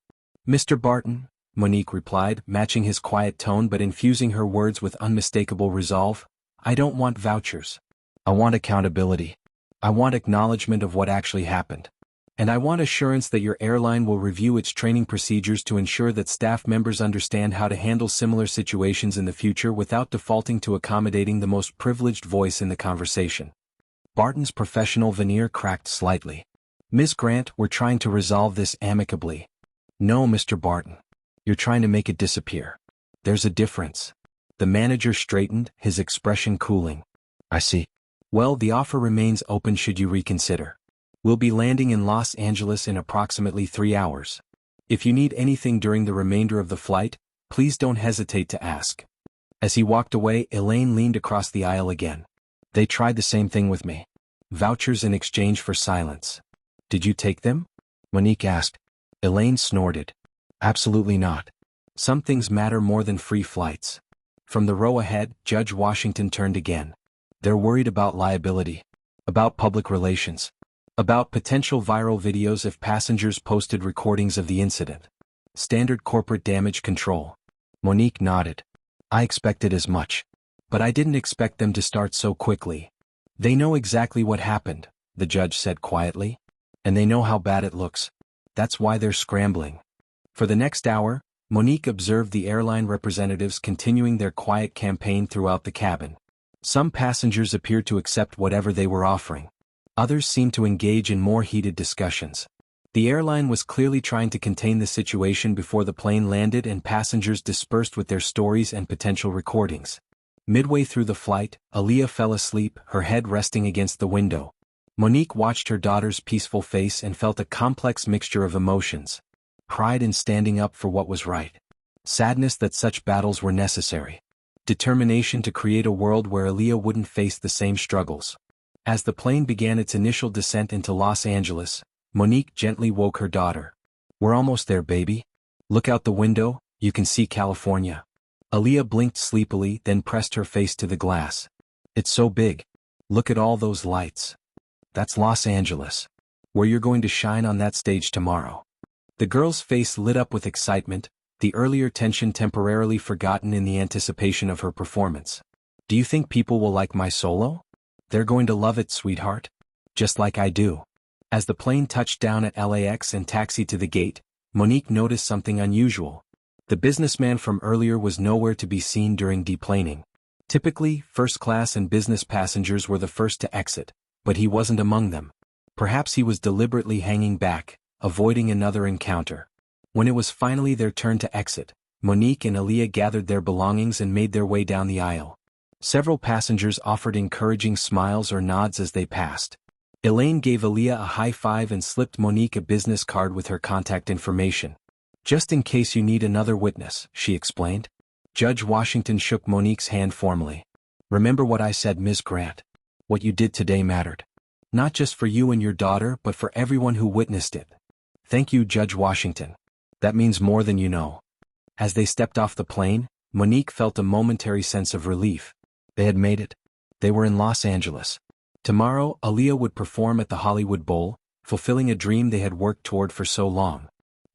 Mr. Barton, Monique replied, matching his quiet tone but infusing her words with unmistakable resolve, I don't want vouchers. I want accountability. I want acknowledgement of what actually happened. And I want assurance that your airline will review its training procedures to ensure that staff members understand how to handle similar situations in the future without defaulting to accommodating the most privileged voice in the conversation. Barton's professional veneer cracked slightly. Ms. Grant, we're trying to resolve this amicably. No, Mr. Barton. You're trying to make it disappear. There's a difference. The manager straightened, his expression cooling. I see. Well, the offer remains open should you reconsider. We'll be landing in Los Angeles in approximately 3 hours. If you need anything during the remainder of the flight, please don't hesitate to ask. As he walked away, Elaine leaned across the aisle again. They tried the same thing with me. Vouchers in exchange for silence. Did you take them? Monique asked. Elaine snorted. Absolutely not. Some things matter more than free flights. From the row ahead, Judge Washington turned again. They're worried about liability. About public relations. About potential viral videos if passengers posted recordings of the incident. Standard corporate damage control. Monique nodded. I expected as much. But I didn't expect them to start so quickly. They know exactly what happened, the judge said quietly. And they know how bad it looks. That's why they're scrambling. For the next hour, Monique observed the airline representatives continuing their quiet campaign throughout the cabin. Some passengers appeared to accept whatever they were offering. Others seemed to engage in more heated discussions. The airline was clearly trying to contain the situation before the plane landed and passengers dispersed with their stories and potential recordings. Midway through the flight, Aaliyah fell asleep, her head resting against the window. Monique watched her daughter's peaceful face and felt a complex mixture of emotions. Pride in standing up for what was right. Sadness that such battles were necessary. Determination to create a world where Aaliyah wouldn't face the same struggles. As the plane began its initial descent into Los Angeles, Monique gently woke her daughter. We're almost there, baby. Look out the window, you can see California. Aaliyah blinked sleepily, then pressed her face to the glass. It's so big. Look at all those lights. That's Los Angeles. Where you're going to shine on that stage tomorrow. The girl's face lit up with excitement, the earlier tension temporarily forgotten in the anticipation of her performance. Do you think people will like my solo? They're going to love it, sweetheart. Just like I do. As the plane touched down at LAX and taxied to the gate, Monique noticed something unusual. The businessman from earlier was nowhere to be seen during deplaning. Typically, first class and business passengers were the first to exit, but he wasn't among them. Perhaps he was deliberately hanging back, avoiding another encounter. When it was finally their turn to exit, Monique and Aaliyah gathered their belongings and made their way down the aisle. Several passengers offered encouraging smiles or nods as they passed. Elaine gave Aaliyah a high five and slipped Monique a business card with her contact information. Just in case you need another witness, she explained. Judge Washington shook Monique's hand formally. Remember what I said, Ms. Grant. What you did today mattered. Not just for you and your daughter, but for everyone who witnessed it. Thank you, Judge Washington. That means more than you know. As they stepped off the plane, Monique felt a momentary sense of relief. They had made it. They were in Los Angeles. Tomorrow, Aaliyah would perform at the Hollywood Bowl, fulfilling a dream they had worked toward for so long.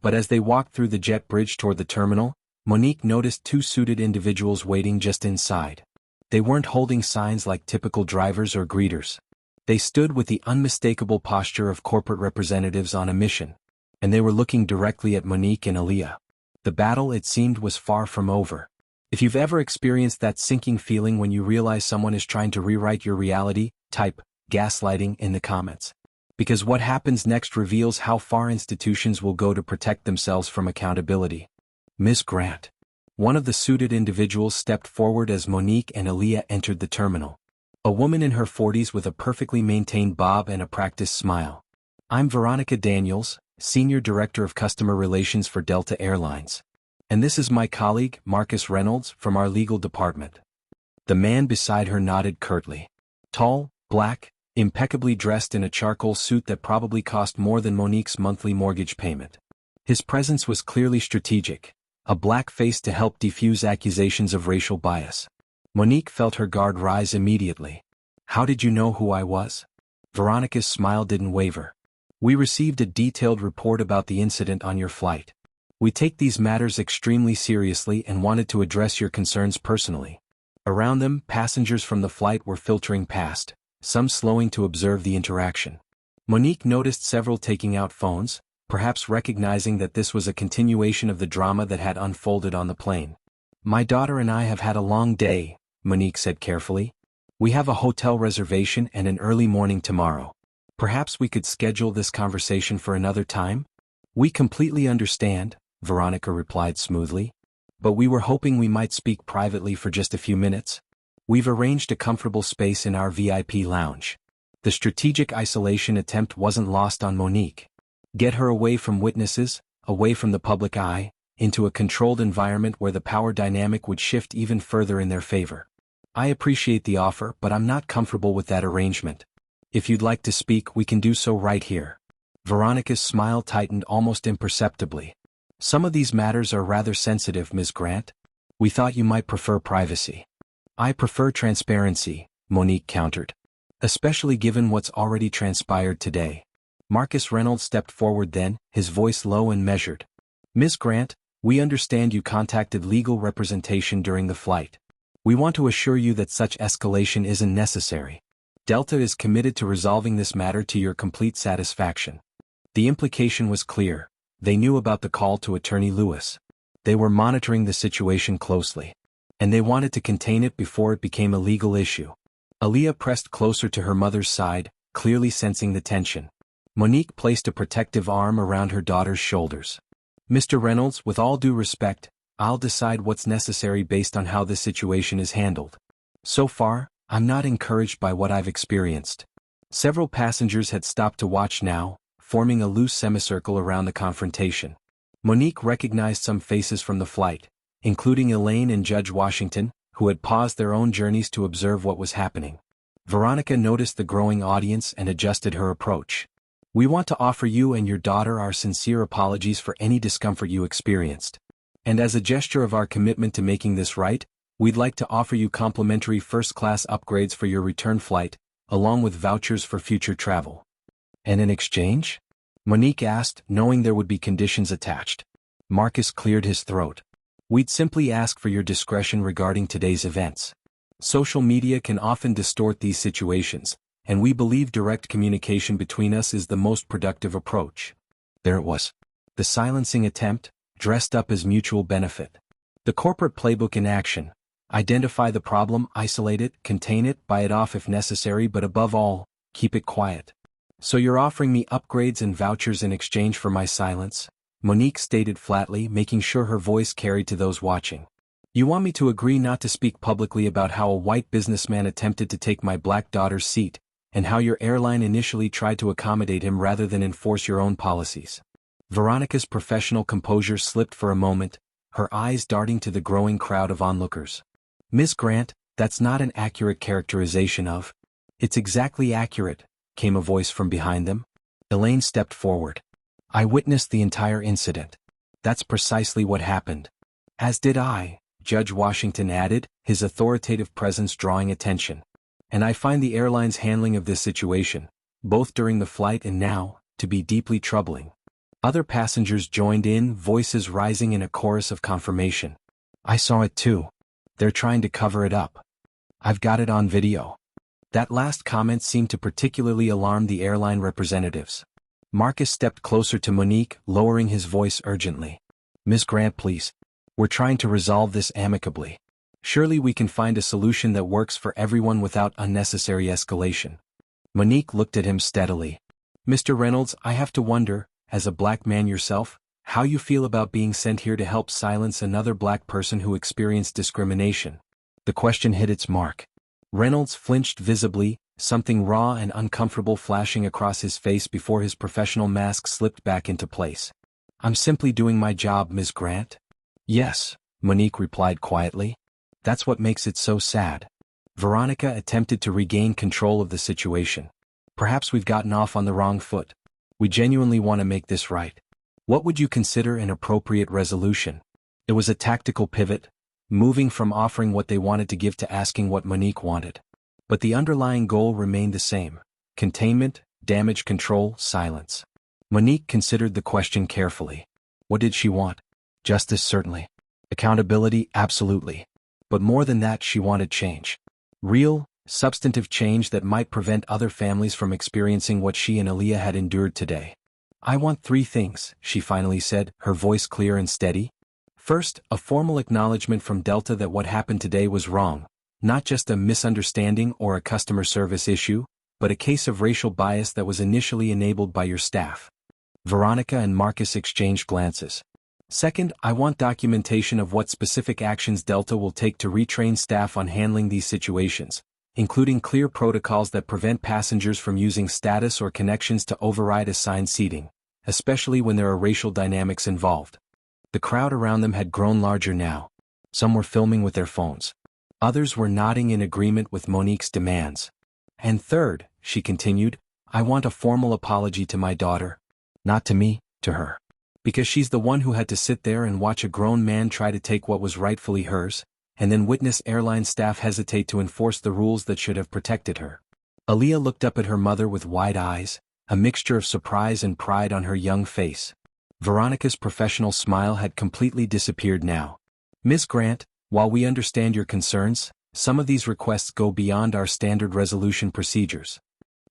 But as they walked through the jet bridge toward the terminal, Monique noticed two suited individuals waiting just inside. They weren't holding signs like typical drivers or greeters. They stood with the unmistakable posture of corporate representatives on a mission. and they were looking directly at Monique and Aaliyah. The battle, it seemed, was far from over. If you've ever experienced that sinking feeling when you realize someone is trying to rewrite your reality, type gaslighting in the comments. Because what happens next reveals how far institutions will go to protect themselves from accountability. Ms. Grant. One of the suited individuals stepped forward as Monique and Aaliyah entered the terminal. A woman in her 40s with a perfectly maintained bob and a practiced smile. I'm Veronica Daniels, Senior Director of Customer Relations for Delta Airlines. And this is my colleague, Marcus Reynolds, from our legal department. The man beside her nodded curtly. Tall, black, impeccably dressed in a charcoal suit that probably cost more than Monique's monthly mortgage payment. His presence was clearly strategic, a black face to help defuse accusations of racial bias. Monique felt her guard rise immediately. How did you know who I was? Veronica's smile didn't waver. We received a detailed report about the incident on your flight. We take these matters extremely seriously and wanted to address your concerns personally. Around them, passengers from the flight were filtering past, some slowing to observe the interaction. Monique noticed several taking out phones, perhaps recognizing that this was a continuation of the drama that had unfolded on the plane. My daughter and I have had a long day, Monique said carefully. We have a hotel reservation and an early morning tomorrow. Perhaps we could schedule this conversation for another time? We completely understand, Veronica replied smoothly. But we were hoping we might speak privately for just a few minutes. We've arranged a comfortable space in our VIP lounge. The strategic isolation attempt wasn't lost on Monique. Get her away from witnesses, away from the public eye, into a controlled environment where the power dynamic would shift even further in their favor. I appreciate the offer, but I'm not comfortable with that arrangement. If you'd like to speak, we can do so right here. Veronica's smile tightened almost imperceptibly. Some of these matters are rather sensitive, Ms. Grant. We thought you might prefer privacy. I prefer transparency, Monique countered. Especially given what's already transpired today. Marcus Reynolds stepped forward then, his voice low and measured. Ms. Grant, we understand you contacted legal representation during the flight. We want to assure you that such escalation isn't necessary. Delta is committed to resolving this matter to your complete satisfaction. The implication was clear. They knew about the call to Attorney Lewis. They were monitoring the situation closely. And they wanted to contain it before it became a legal issue. Aaliyah pressed closer to her mother's side, clearly sensing the tension. Monique placed a protective arm around her daughter's shoulders. Mr. Reynolds, with all due respect, I'll decide what's necessary based on how this situation is handled. So far, I'm not encouraged by what I've experienced. Several passengers had stopped to watch now, forming a loose semicircle around the confrontation. Monique recognized some faces from the flight, including Elaine and Judge Washington, who had paused their own journeys to observe what was happening. Veronica noticed the growing audience and adjusted her approach. We want to offer you and your daughter our sincere apologies for any discomfort you experienced. And as a gesture of our commitment to making this right, we'd like to offer you complimentary first-class upgrades for your return flight, along with vouchers for future travel. And in exchange? Monique asked, knowing there would be conditions attached. Marcus cleared his throat. We'd simply ask for your discretion regarding today's events. Social media can often distort these situations, and we believe direct communication between us is the most productive approach. There it was. The silencing attempt, dressed up as mutual benefit. The corporate playbook in action. Identify the problem, isolate it, contain it, buy it off if necessary, but above all, keep it quiet. So you're offering me upgrades and vouchers in exchange for my silence? Monique stated flatly, making sure her voice carried to those watching. You want me to agree not to speak publicly about how a white businessman attempted to take my black daughter's seat, and how your airline initially tried to accommodate him rather than enforce your own policies. Veronica's professional composure slipped for a moment, her eyes darting to the growing crowd of onlookers. Ms. Grant, that's not an accurate characterization of. It's exactly accurate, came a voice from behind them. Elaine stepped forward. I witnessed the entire incident. That's precisely what happened. As did I, Judge Washington added, his authoritative presence drawing attention. And I find the airline's handling of this situation, both during the flight and now, to be deeply troubling. Other passengers joined in, voices rising in a chorus of confirmation. I saw it too. They're trying to cover it up. I've got it on video. That last comment seemed to particularly alarm the airline representatives. Marcus stepped closer to Monique, lowering his voice urgently. Ms. Grant, please. We're trying to resolve this amicably. Surely we can find a solution that works for everyone without unnecessary escalation. Monique looked at him steadily. Mr. Reynolds, I have to wonder, as a black man yourself, how you feel about being sent here to help silence another black person who experienced discrimination. The question hit its mark. Reynolds flinched visibly, something raw and uncomfortable flashing across his face before his professional mask slipped back into place. I'm simply doing my job, Ms. Grant. Yes, Monique replied quietly. That's what makes it so sad. Veronica attempted to regain control of the situation. Perhaps we've gotten off on the wrong foot. We genuinely want to make this right. What would you consider an appropriate resolution? It was a tactical pivot, moving from offering what they wanted to give to asking what Monique wanted. But the underlying goal remained the same: containment, damage control, silence. Monique considered the question carefully. What did she want? Justice, certainly. Accountability, absolutely. But more than that, she wanted change. Real, substantive change that might prevent other families from experiencing what she and Aaliyah had endured today. I want 3 things, she finally said, her voice clear and steady. First, a formal acknowledgement from Delta that what happened today was wrong, not just a misunderstanding or a customer service issue, but a case of racial bias that was initially enabled by your staff. Veronica and Marcus exchanged glances. Second, I want documentation of what specific actions Delta will take to retrain staff on handling these situations, including clear protocols that prevent passengers from using status or connections to override assigned seating, especially when there are racial dynamics involved. The crowd around them had grown larger now. Some were filming with their phones. Others were nodding in agreement with Monique's demands. And third, she continued, I want a formal apology to my daughter. Not to me, to her. Because she's the one who had to sit there and watch a grown man try to take what was rightfully hers, and then witness airline staff hesitate to enforce the rules that should have protected her. Aaliyah looked up at her mother with wide eyes, a mixture of surprise and pride on her young face. Veronica's professional smile had completely disappeared now. Ms. Grant, while we understand your concerns, some of these requests go beyond our standard resolution procedures.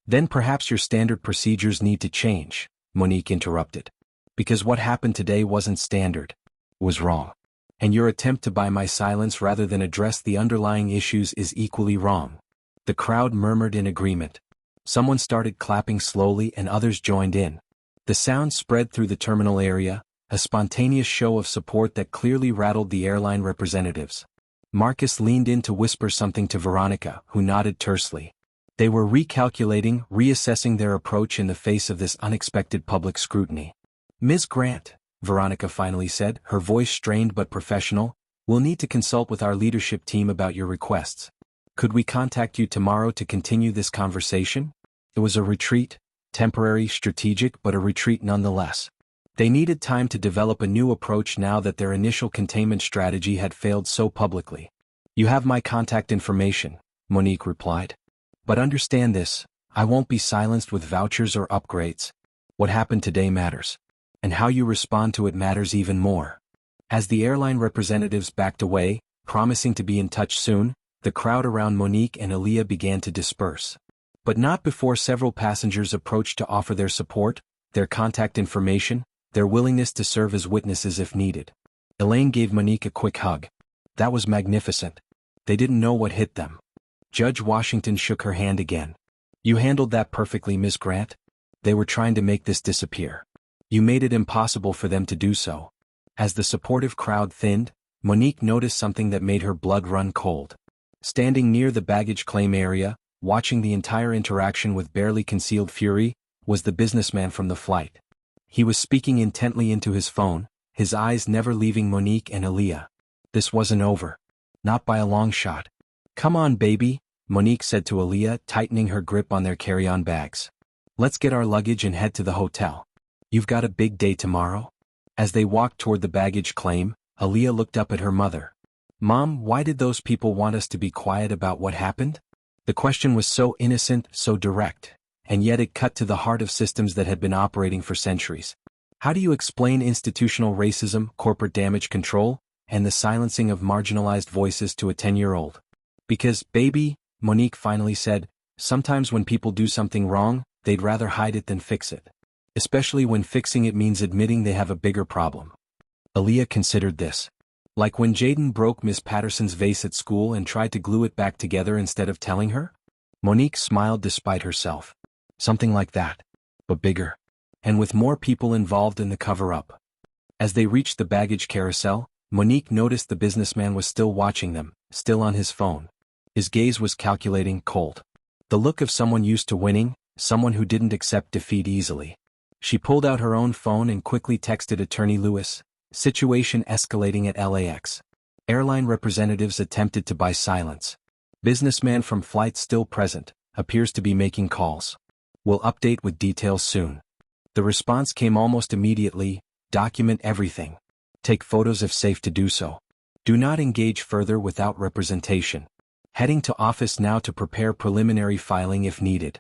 Then perhaps your standard procedures need to change, Monique interrupted. Because what happened today wasn't standard. It was wrong. And your attempt to buy my silence rather than address the underlying issues is equally wrong. The crowd murmured in agreement. Someone started clapping slowly and others joined in. The sound spread through the terminal area, a spontaneous show of support that clearly rattled the airline representatives. Marcus leaned in to whisper something to Veronica, who nodded tersely. They were recalculating, reassessing their approach in the face of this unexpected public scrutiny. Ms. Grant, Veronica finally said, her voice strained but professional, we'll need to consult with our leadership team about your requests. Could we contact you tomorrow to continue this conversation? It was a retreat, temporary, strategic, but a retreat nonetheless. They needed time to develop a new approach now that their initial containment strategy had failed so publicly. You have my contact information, Monique replied. But understand this, I won't be silenced with vouchers or upgrades. What happened today matters. And how you respond to it matters even more. As the airline representatives backed away, promising to be in touch soon, the crowd around Monique and Aaliyah began to disperse. But not before several passengers approached to offer their support, their contact information, their willingness to serve as witnesses if needed. Elaine gave Monique a quick hug. That was magnificent. They didn't know what hit them. Judge Washington shook her hand again. You handled that perfectly, Ms. Grant. They were trying to make this disappear. You made it impossible for them to do so. As the supportive crowd thinned, Monique noticed something that made her blood run cold. Standing near the baggage claim area, watching the entire interaction with barely concealed fury, was the businessman from the flight. He was speaking intently into his phone, his eyes never leaving Monique and Aaliyah. This wasn't over. Not by a long shot. Come on, baby, Monique said to Aaliyah, tightening her grip on their carry-on bags. Let's get our luggage and head to the hotel. You've got a big day tomorrow? As they walked toward the baggage claim, Aaliyah looked up at her mother. Mom, why did those people want us to be quiet about what happened? The question was so innocent, so direct, and yet it cut to the heart of systems that had been operating for centuries. How do you explain institutional racism, corporate damage control, and the silencing of marginalized voices to a 10-year-old? Because, baby, Monique finally said, sometimes when people do something wrong, they'd rather hide it than fix it. especially when fixing it means admitting they have a bigger problem. Aaliyah considered this. Like when Jaden broke Miss Patterson's vase at school and tried to glue it back together instead of telling her? Monique smiled despite herself. Something like that. But bigger. And with more people involved in the cover-up. As they reached the baggage carousel, Monique noticed the businessman was still watching them, still on his phone. His gaze was calculating, cold. The look of someone used to winning, someone who didn't accept defeat easily. She pulled out her own phone and quickly texted Attorney Lewis. Situation escalating at LAX. Airline representatives attempted to buy silence. Businessman from flight still present, appears to be making calls. We'll update with details soon. The response came almost immediately. Document everything. Take photos if safe to do so. Do not engage further without representation. Heading to office now to prepare preliminary filing if needed.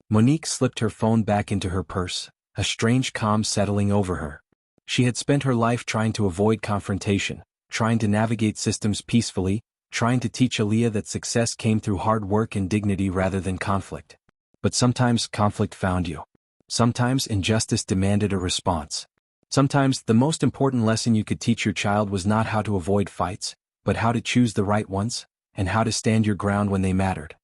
Monique slipped her phone back into her purse, a strange calm settling over her. She had spent her life trying to avoid confrontation, trying to navigate systems peacefully, trying to teach Aaliyah that success came through hard work and dignity rather than conflict. But sometimes conflict found you. Sometimes injustice demanded a response. Sometimes the most important lesson you could teach your child was not how to avoid fights, but how to choose the right ones, and how to stand your ground when they mattered.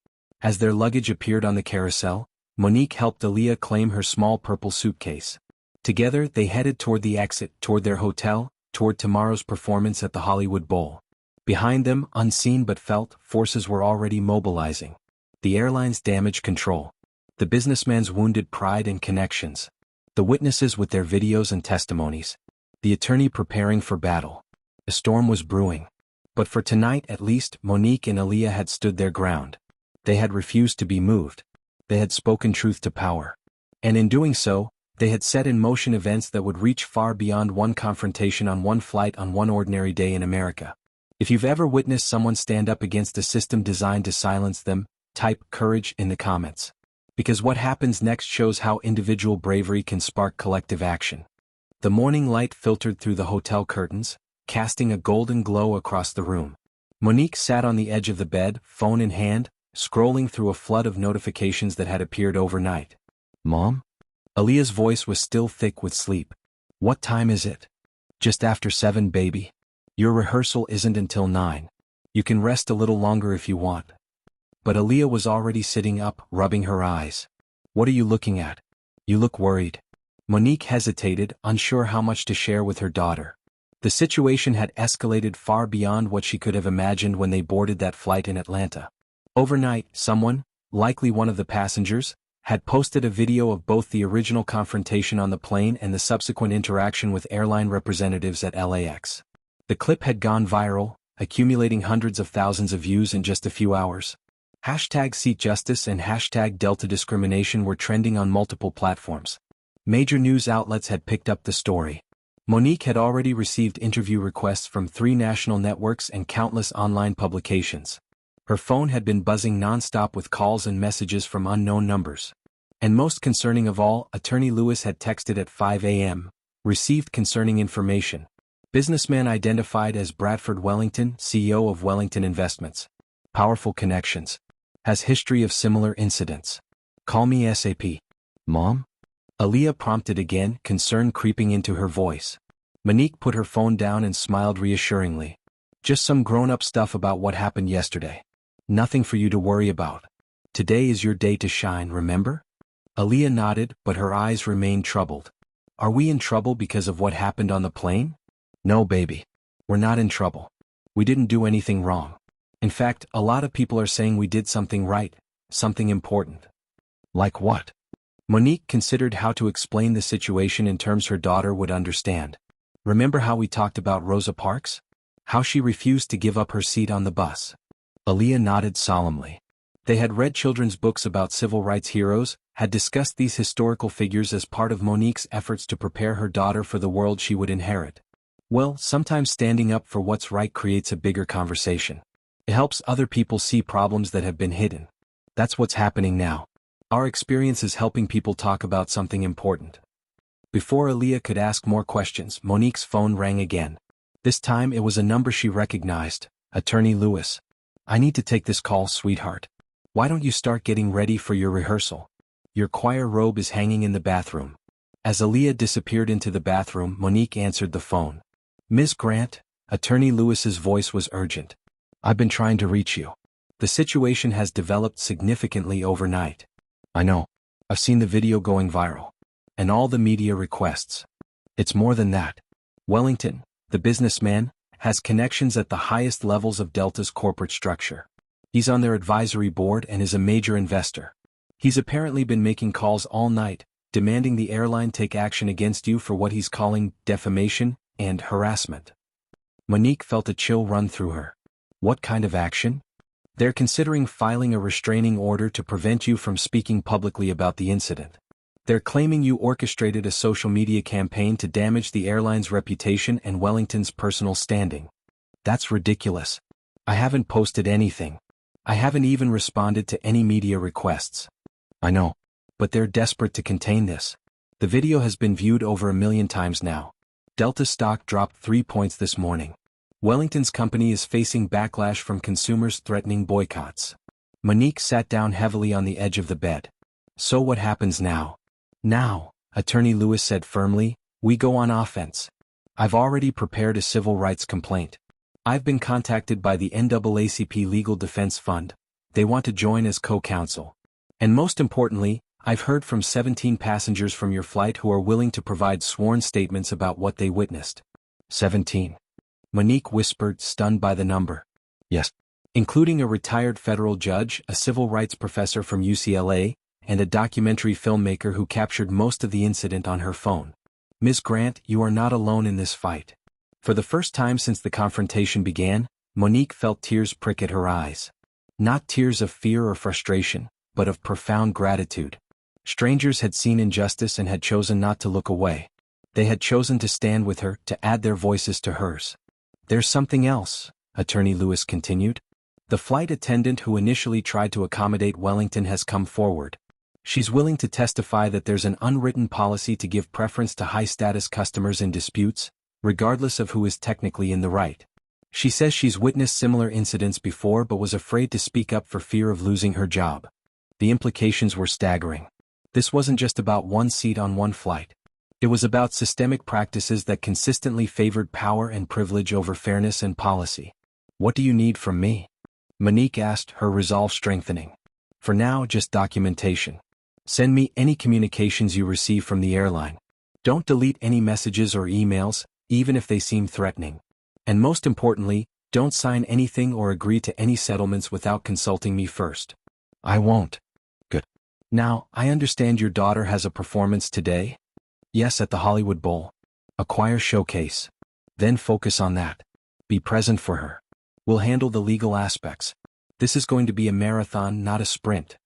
As their luggage appeared on the carousel, Monique helped Aaliyah claim her small purple suitcase. Together they headed toward the exit, toward their hotel, toward tomorrow's performance at the Hollywood Bowl. Behind them, unseen but felt, forces were already mobilizing. The airline's damage control. The businessman's wounded pride and connections. The witnesses with their videos and testimonies. The attorney preparing for battle. A storm was brewing. But for tonight at least, Monique and Aaliyah had stood their ground. They had refused to be moved. They had spoken truth to power. And in doing so, they had set in motion events that would reach far beyond one confrontation on one flight on one ordinary day in America. If you've ever witnessed someone stand up against a system designed to silence them, type courage in the comments. Because what happens next shows how individual bravery can spark collective action. The morning light filtered through the hotel curtains, casting a golden glow across the room. Monique sat on the edge of the bed, phone in hand, scrolling through a flood of notifications that had appeared overnight. Mom? Aaliyah's voice was still thick with sleep. What time is it? Just after 7, baby. Your rehearsal isn't until 9. You can rest a little longer if you want. But Aaliyah was already sitting up, rubbing her eyes. What are you looking at? You look worried. Monique hesitated, unsure how much to share with her daughter. The situation had escalated far beyond what she could have imagined when they boarded that flight in Atlanta. Overnight, someone, likely one of the passengers, had posted a video of both the original confrontation on the plane and the subsequent interaction with airline representatives at LAX. The clip had gone viral, accumulating hundreds of thousands of views in just a few hours. #SeatJustice and #DeltaDiscrimination were trending on multiple platforms. Major news outlets had picked up the story. Monique had already received interview requests from 3 national networks and countless online publications. Her phone had been buzzing nonstop with calls and messages from unknown numbers. And most concerning of all, Attorney Lewis had texted at 5 a.m., received concerning information. Businessman identified as Bradford Wellington, CEO of Wellington Investments. Powerful connections. Has history of similar incidents. Call me ASAP. Mom? Aaliyah prompted again, concern creeping into her voice. Monique put her phone down and smiled reassuringly. Just some grown-up stuff about what happened yesterday. Nothing for you to worry about. Today is your day to shine, remember? Aaliyah nodded, but her eyes remained troubled. Are we in trouble because of what happened on the plane? No, baby. We're not in trouble. We didn't do anything wrong. In fact, a lot of people are saying we did something right, something important. Like what? Monique considered how to explain the situation in terms her daughter would understand. Remember how we talked about Rosa Parks? How she refused to give up her seat on the bus. Aaliyah nodded solemnly. They had read children's books about civil rights heroes, had discussed these historical figures as part of Monique's efforts to prepare her daughter for the world she would inherit. Well, sometimes standing up for what's right creates a bigger conversation. It helps other people see problems that have been hidden. That's what's happening now. Our experience is helping people talk about something important. Before Aaliyah could ask more questions, Monique's phone rang again. This time it was a number she recognized. Attorney Lewis. I need to take this call, sweetheart. Why don't you start getting ready for your rehearsal? Your choir robe is hanging in the bathroom. As Aaliyah disappeared into the bathroom, Monique answered the phone. "Ms. Grant?" Attorney Lewis's voice was urgent. "I've been trying to reach you. The situation has developed significantly overnight." "I know. I've seen the video going viral. And all the media requests. It's more than that. Wellington, the businessman, has connections at the highest levels of Delta's corporate structure. He's on their advisory board and is a major investor. He's apparently been making calls all night, demanding the airline take action against you for what he's calling defamation and harassment." Monique felt a chill run through her. What kind of action? "They're considering filing a restraining order to prevent you from speaking publicly about the incident. They're claiming you orchestrated a social media campaign to damage the airline's reputation and Wellington's personal standing." "That's ridiculous. I haven't posted anything. I haven't even responded to any media requests." "I know. But they're desperate to contain this. The video has been viewed over 1 million times now. Delta stock dropped 3 points this morning. Wellington's company is facing backlash from consumers threatening boycotts." Monique sat down heavily on the edge of the bed. "So what happens now?" "Now," Attorney Lewis said firmly, "we go on offense. I've already prepared a civil rights complaint. I've been contacted by the NAACP Legal Defense Fund. They want to join as co-counsel. And most importantly, I've heard from 17 passengers from your flight who are willing to provide sworn statements about what they witnessed." 17. Monique whispered, stunned by the number. "Yes. Including a retired federal judge, a civil rights professor from UCLA, and a documentary filmmaker who captured most of the incident on her phone. Ms. Grant, you are not alone in this fight." For the first time since the confrontation began, Monique felt tears prick at her eyes. Not tears of fear or frustration, but of profound gratitude. Strangers had seen injustice and had chosen not to look away. They had chosen to stand with her, to add their voices to hers. "There's something else," Attorney Lewis continued. "The flight attendant who initially tried to accommodate Wellington has come forward. She's willing to testify that there's an unwritten policy to give preference to high-status customers in disputes, regardless of who is technically in the right. She says she's witnessed similar incidents before but was afraid to speak up for fear of losing her job." The implications were staggering. This wasn't just about one seat on one flight. It was about systemic practices that consistently favored power and privilege over fairness and policy. "What do you need from me?" Monique asked, her resolve strengthening. "For now, just documentation. Send me any communications you receive from the airline. Don't delete any messages or emails, even if they seem threatening. And most importantly, don't sign anything or agree to any settlements without consulting me first." "I won't." "Good. Now, I understand your daughter has a performance today?" "Yes, at the Hollywood Bowl. A choir showcase." "Then focus on that. Be present for her. We'll handle the legal aspects. This is going to be a marathon, not a sprint."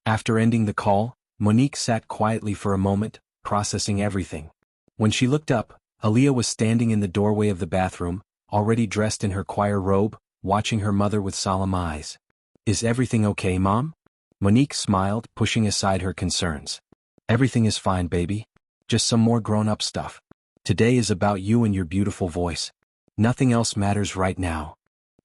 After ending the call, Monique sat quietly for a moment, processing everything. When she looked up, Aaliyah was standing in the doorway of the bathroom, already dressed in her choir robe, watching her mother with solemn eyes. "Is everything okay, Mom?" Monique smiled, pushing aside her concerns. "Everything is fine, baby. Just some more grown-up stuff. Today is about you and your beautiful voice. Nothing else matters right now."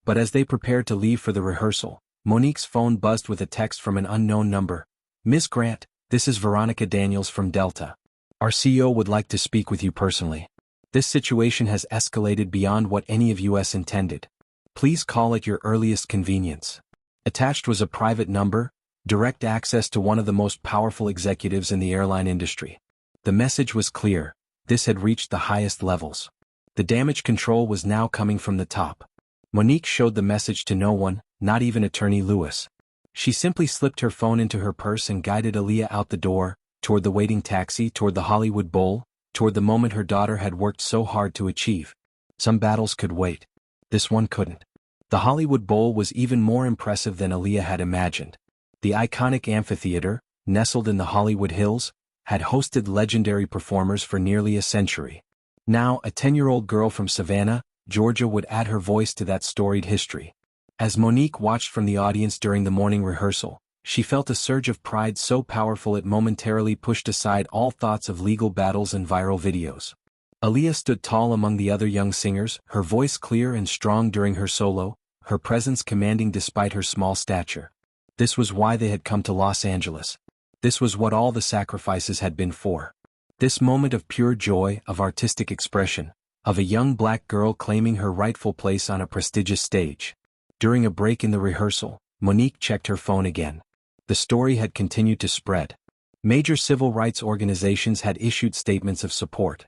But as they prepared to leave for the rehearsal, Monique's phone buzzed with a text from an unknown number. "Ms. Grant, this is Veronica Daniels from Delta. Our CEO would like to speak with you personally. This situation has escalated beyond what any of us intended. Please call at your earliest convenience." Attached was a private number, direct access to one of the most powerful executives in the airline industry. The message was clear. This had reached the highest levels. The damage control was now coming from the top. Monique showed the message to no one, not even Attorney Lewis. She simply slipped her phone into her purse and guided Aaliyah out the door, toward the waiting taxi, toward the Hollywood Bowl, toward the moment her daughter had worked so hard to achieve. Some battles could wait. This one couldn't. The Hollywood Bowl was even more impressive than Aaliyah had imagined. The iconic amphitheater, nestled in the Hollywood Hills, had hosted legendary performers for nearly a century. Now, a 10-year-old girl from Savannah, Georgia would add her voice to that storied history. As Monique watched from the audience during the morning rehearsal, she felt a surge of pride so powerful it momentarily pushed aside all thoughts of legal battles and viral videos. Aaliyah stood tall among the other young singers, her voice clear and strong during her solo, her presence commanding despite her small stature. This was why they had come to Los Angeles. This was what all the sacrifices had been for. This moment of pure joy, of artistic expression, of a young black girl claiming her rightful place on a prestigious stage. During a break in the rehearsal, Monique checked her phone again. The story had continued to spread. Major civil rights organizations had issued statements of support.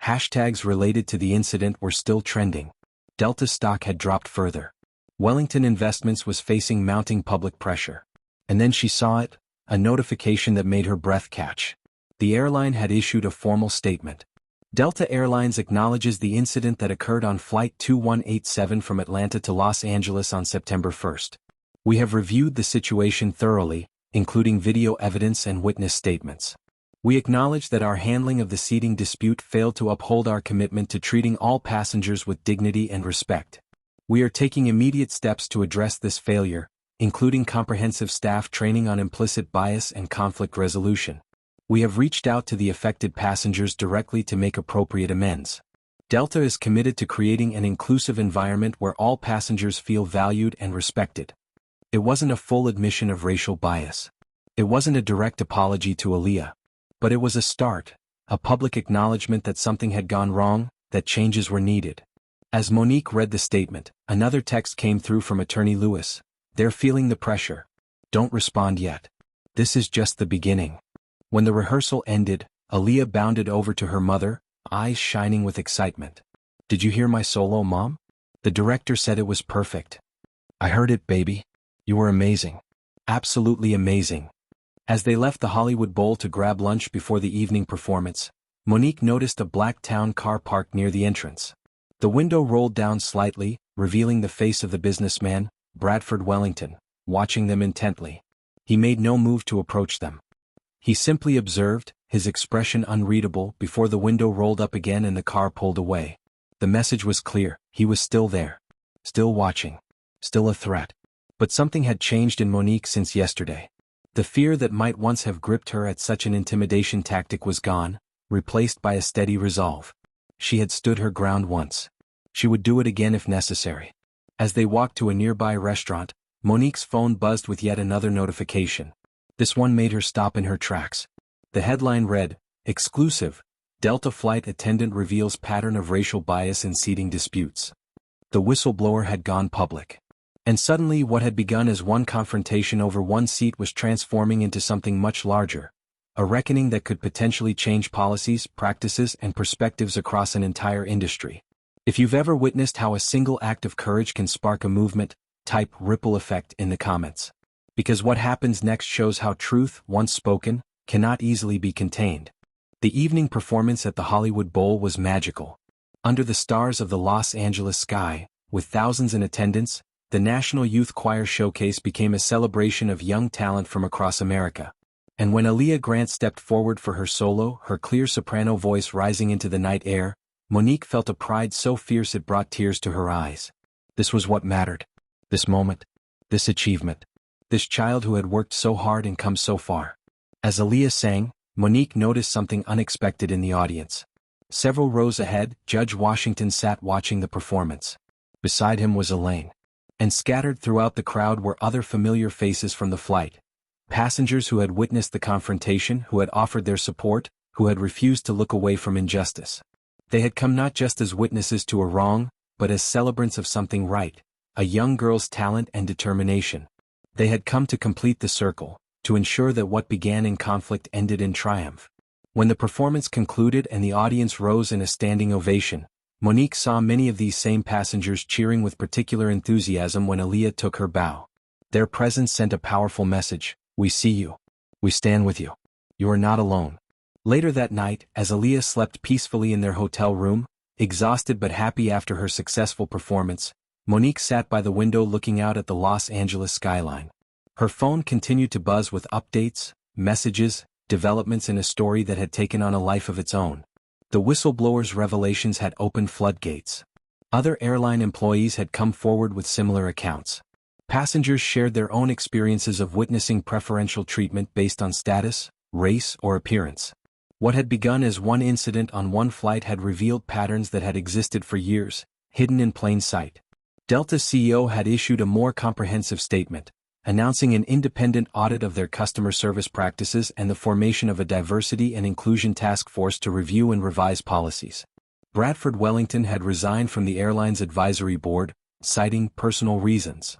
Hashtags related to the incident were still trending. Delta stock had dropped further. Wellington Investments was facing mounting public pressure. And then she saw it, a notification that made her breath catch. The airline had issued a formal statement. Delta Airlines acknowledges the incident that occurred on Flight 2187 from Atlanta to Los Angeles on September 1st. We have reviewed the situation thoroughly, including video evidence and witness statements. We acknowledge that our handling of the seating dispute failed to uphold our commitment to treating all passengers with dignity and respect. We are taking immediate steps to address this failure, including comprehensive staff training on implicit bias and conflict resolution. We have reached out to the affected passengers directly to make appropriate amends. Delta is committed to creating an inclusive environment where all passengers feel valued and respected. It wasn't a full admission of racial bias. It wasn't a direct apology to Aaliyah. But it was a start, a public acknowledgement that something had gone wrong, that changes were needed. As Monique read the statement, another text came through from Attorney Lewis. They're feeling the pressure. Don't respond yet. This is just the beginning. When the rehearsal ended, Aaliyah bounded over to her mother, eyes shining with excitement. Did you hear my solo, Mom? The director said it was perfect. I heard it, baby. You were amazing. Absolutely amazing. As they left the Hollywood Bowl to grab lunch before the evening performance, Monique noticed a black town car parked near the entrance. The window rolled down slightly, revealing the face of the businessman, Bradford Wellington, watching them intently. He made no move to approach them. He simply observed, his expression unreadable, before the window rolled up again and the car pulled away. The message was clear, he was still there. Still watching. Still a threat. But something had changed in Monique since yesterday. The fear that might once have gripped her at such an intimidation tactic was gone, replaced by a steady resolve. She had stood her ground once. She would do it again if necessary. As they walked to a nearby restaurant, Monique's phone buzzed with yet another notification. This one made her stop in her tracks. The headline read, "Exclusive, Delta flight attendant reveals pattern of racial bias in seating disputes." The whistleblower had gone public. And suddenly what had begun as one confrontation over one seat was transforming into something much larger. A reckoning that could potentially change policies, practices, and perspectives across an entire industry. If you've ever witnessed how a single act of courage can spark a movement, type ripple effect in the comments. Because what happens next shows how truth, once spoken, cannot easily be contained. The evening performance at the Hollywood Bowl was magical. Under the stars of the Los Angeles sky, with thousands in attendance, the National Youth Choir Showcase became a celebration of young talent from across America. And when Aaliyah Grant stepped forward for her solo, her clear soprano voice rising into the night air, Monique felt a pride so fierce it brought tears to her eyes. This was what mattered. This moment. This achievement. This child who had worked so hard and come so far. As Aaliyah sang, Monique noticed something unexpected in the audience. Several rows ahead, Judge Washington sat watching the performance. Beside him was Elaine. And scattered throughout the crowd were other familiar faces from the flight. Passengers who had witnessed the confrontation, who had offered their support, who had refused to look away from injustice. They had come not just as witnesses to a wrong, but as celebrants of something right, a young girl's talent and determination. They had come to complete the circle, to ensure that what began in conflict ended in triumph. When the performance concluded and the audience rose in a standing ovation, Monique saw many of these same passengers cheering with particular enthusiasm when Aaliyah took her bow. Their presence sent a powerful message: we see you. We stand with you. You are not alone. Later that night, as Aaliyah slept peacefully in their hotel room, exhausted but happy after her successful performance, Monique sat by the window looking out at the Los Angeles skyline. Her phone continued to buzz with updates, messages, developments in a story that had taken on a life of its own. The whistleblower's revelations had opened floodgates. Other airline employees had come forward with similar accounts. Passengers shared their own experiences of witnessing preferential treatment based on status, race, or appearance. What had begun as one incident on one flight had revealed patterns that had existed for years, hidden in plain sight. Delta's CEO had issued a more comprehensive statement, announcing an independent audit of their customer service practices and the formation of a diversity and inclusion task force to review and revise policies. Bradford Wellington had resigned from the airline's advisory board, citing personal reasons.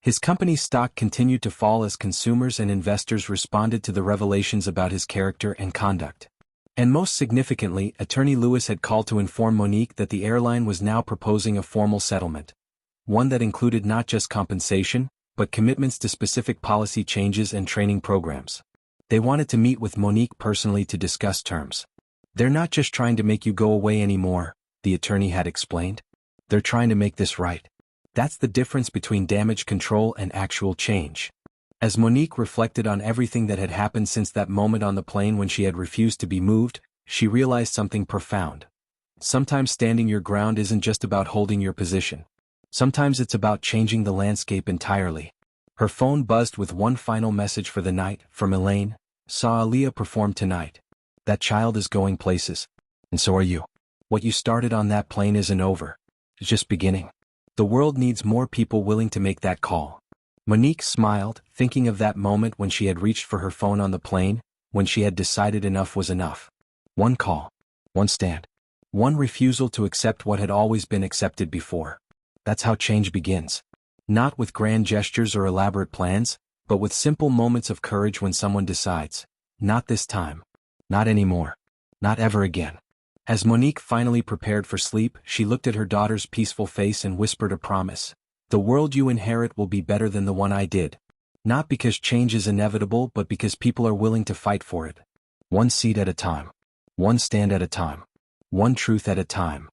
His company's stock continued to fall as consumers and investors responded to the revelations about his character and conduct. And most significantly, Attorney Lewis had called to inform Monique that the airline was now proposing a formal settlement. One that included not just compensation, but commitments to specific policy changes and training programs. They wanted to meet with Monique personally to discuss terms. They're not just trying to make you go away anymore, the attorney had explained. They're trying to make this right. That's the difference between damage control and actual change. As Monique reflected on everything that had happened since that moment on the plane when she had refused to be moved, she realized something profound. Sometimes standing your ground isn't just about holding your position. Sometimes it's about changing the landscape entirely. Her phone buzzed with one final message for the night, from Elaine. Saw Aaliyah perform tonight. That child is going places. And so are you. What you started on that plane isn't over. It's just beginning. The world needs more people willing to make that call. Monique smiled, thinking of that moment when she had reached for her phone on the plane, when she had decided enough was enough. One call. One stand. One refusal to accept what had always been accepted before. That's how change begins. Not with grand gestures or elaborate plans, but with simple moments of courage when someone decides, not this time. Not anymore. Not ever again. As Monique finally prepared for sleep, she looked at her daughter's peaceful face and whispered a promise. The world you inherit will be better than the one I did. Not because change is inevitable, but because people are willing to fight for it. One seat at a time. One stand at a time. One truth at a time.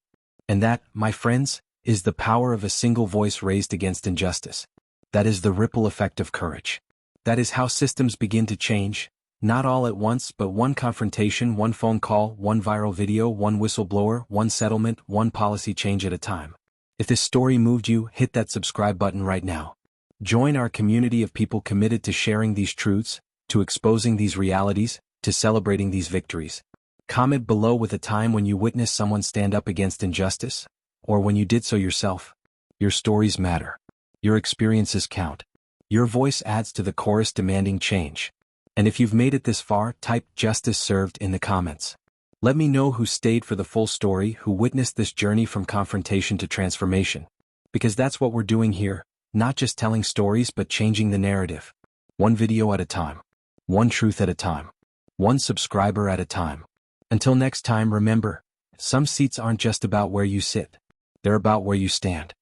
And that, my friends, is the power of a single voice raised against injustice. That is the ripple effect of courage. That is how systems begin to change, not all at once, but one confrontation, one phone call, one viral video, one whistleblower, one settlement, one policy change at a time. If this story moved you, hit that subscribe button right now. Join our community of people committed to sharing these truths, to exposing these realities, to celebrating these victories. Comment below with a time when you witnessed someone stand up against injustice, or when you did so yourself. Your stories matter. Your experiences count. Your voice adds to the chorus demanding change. And if you've made it this far, type "justice served" in the comments. Let me know who stayed for the full story, who witnessed this journey from confrontation to transformation. Because that's what we're doing here, not just telling stories but changing the narrative. One video at a time. One truth at a time. One subscriber at a time. Until next time, remember, some seats aren't just about where you sit. They're about where you stand.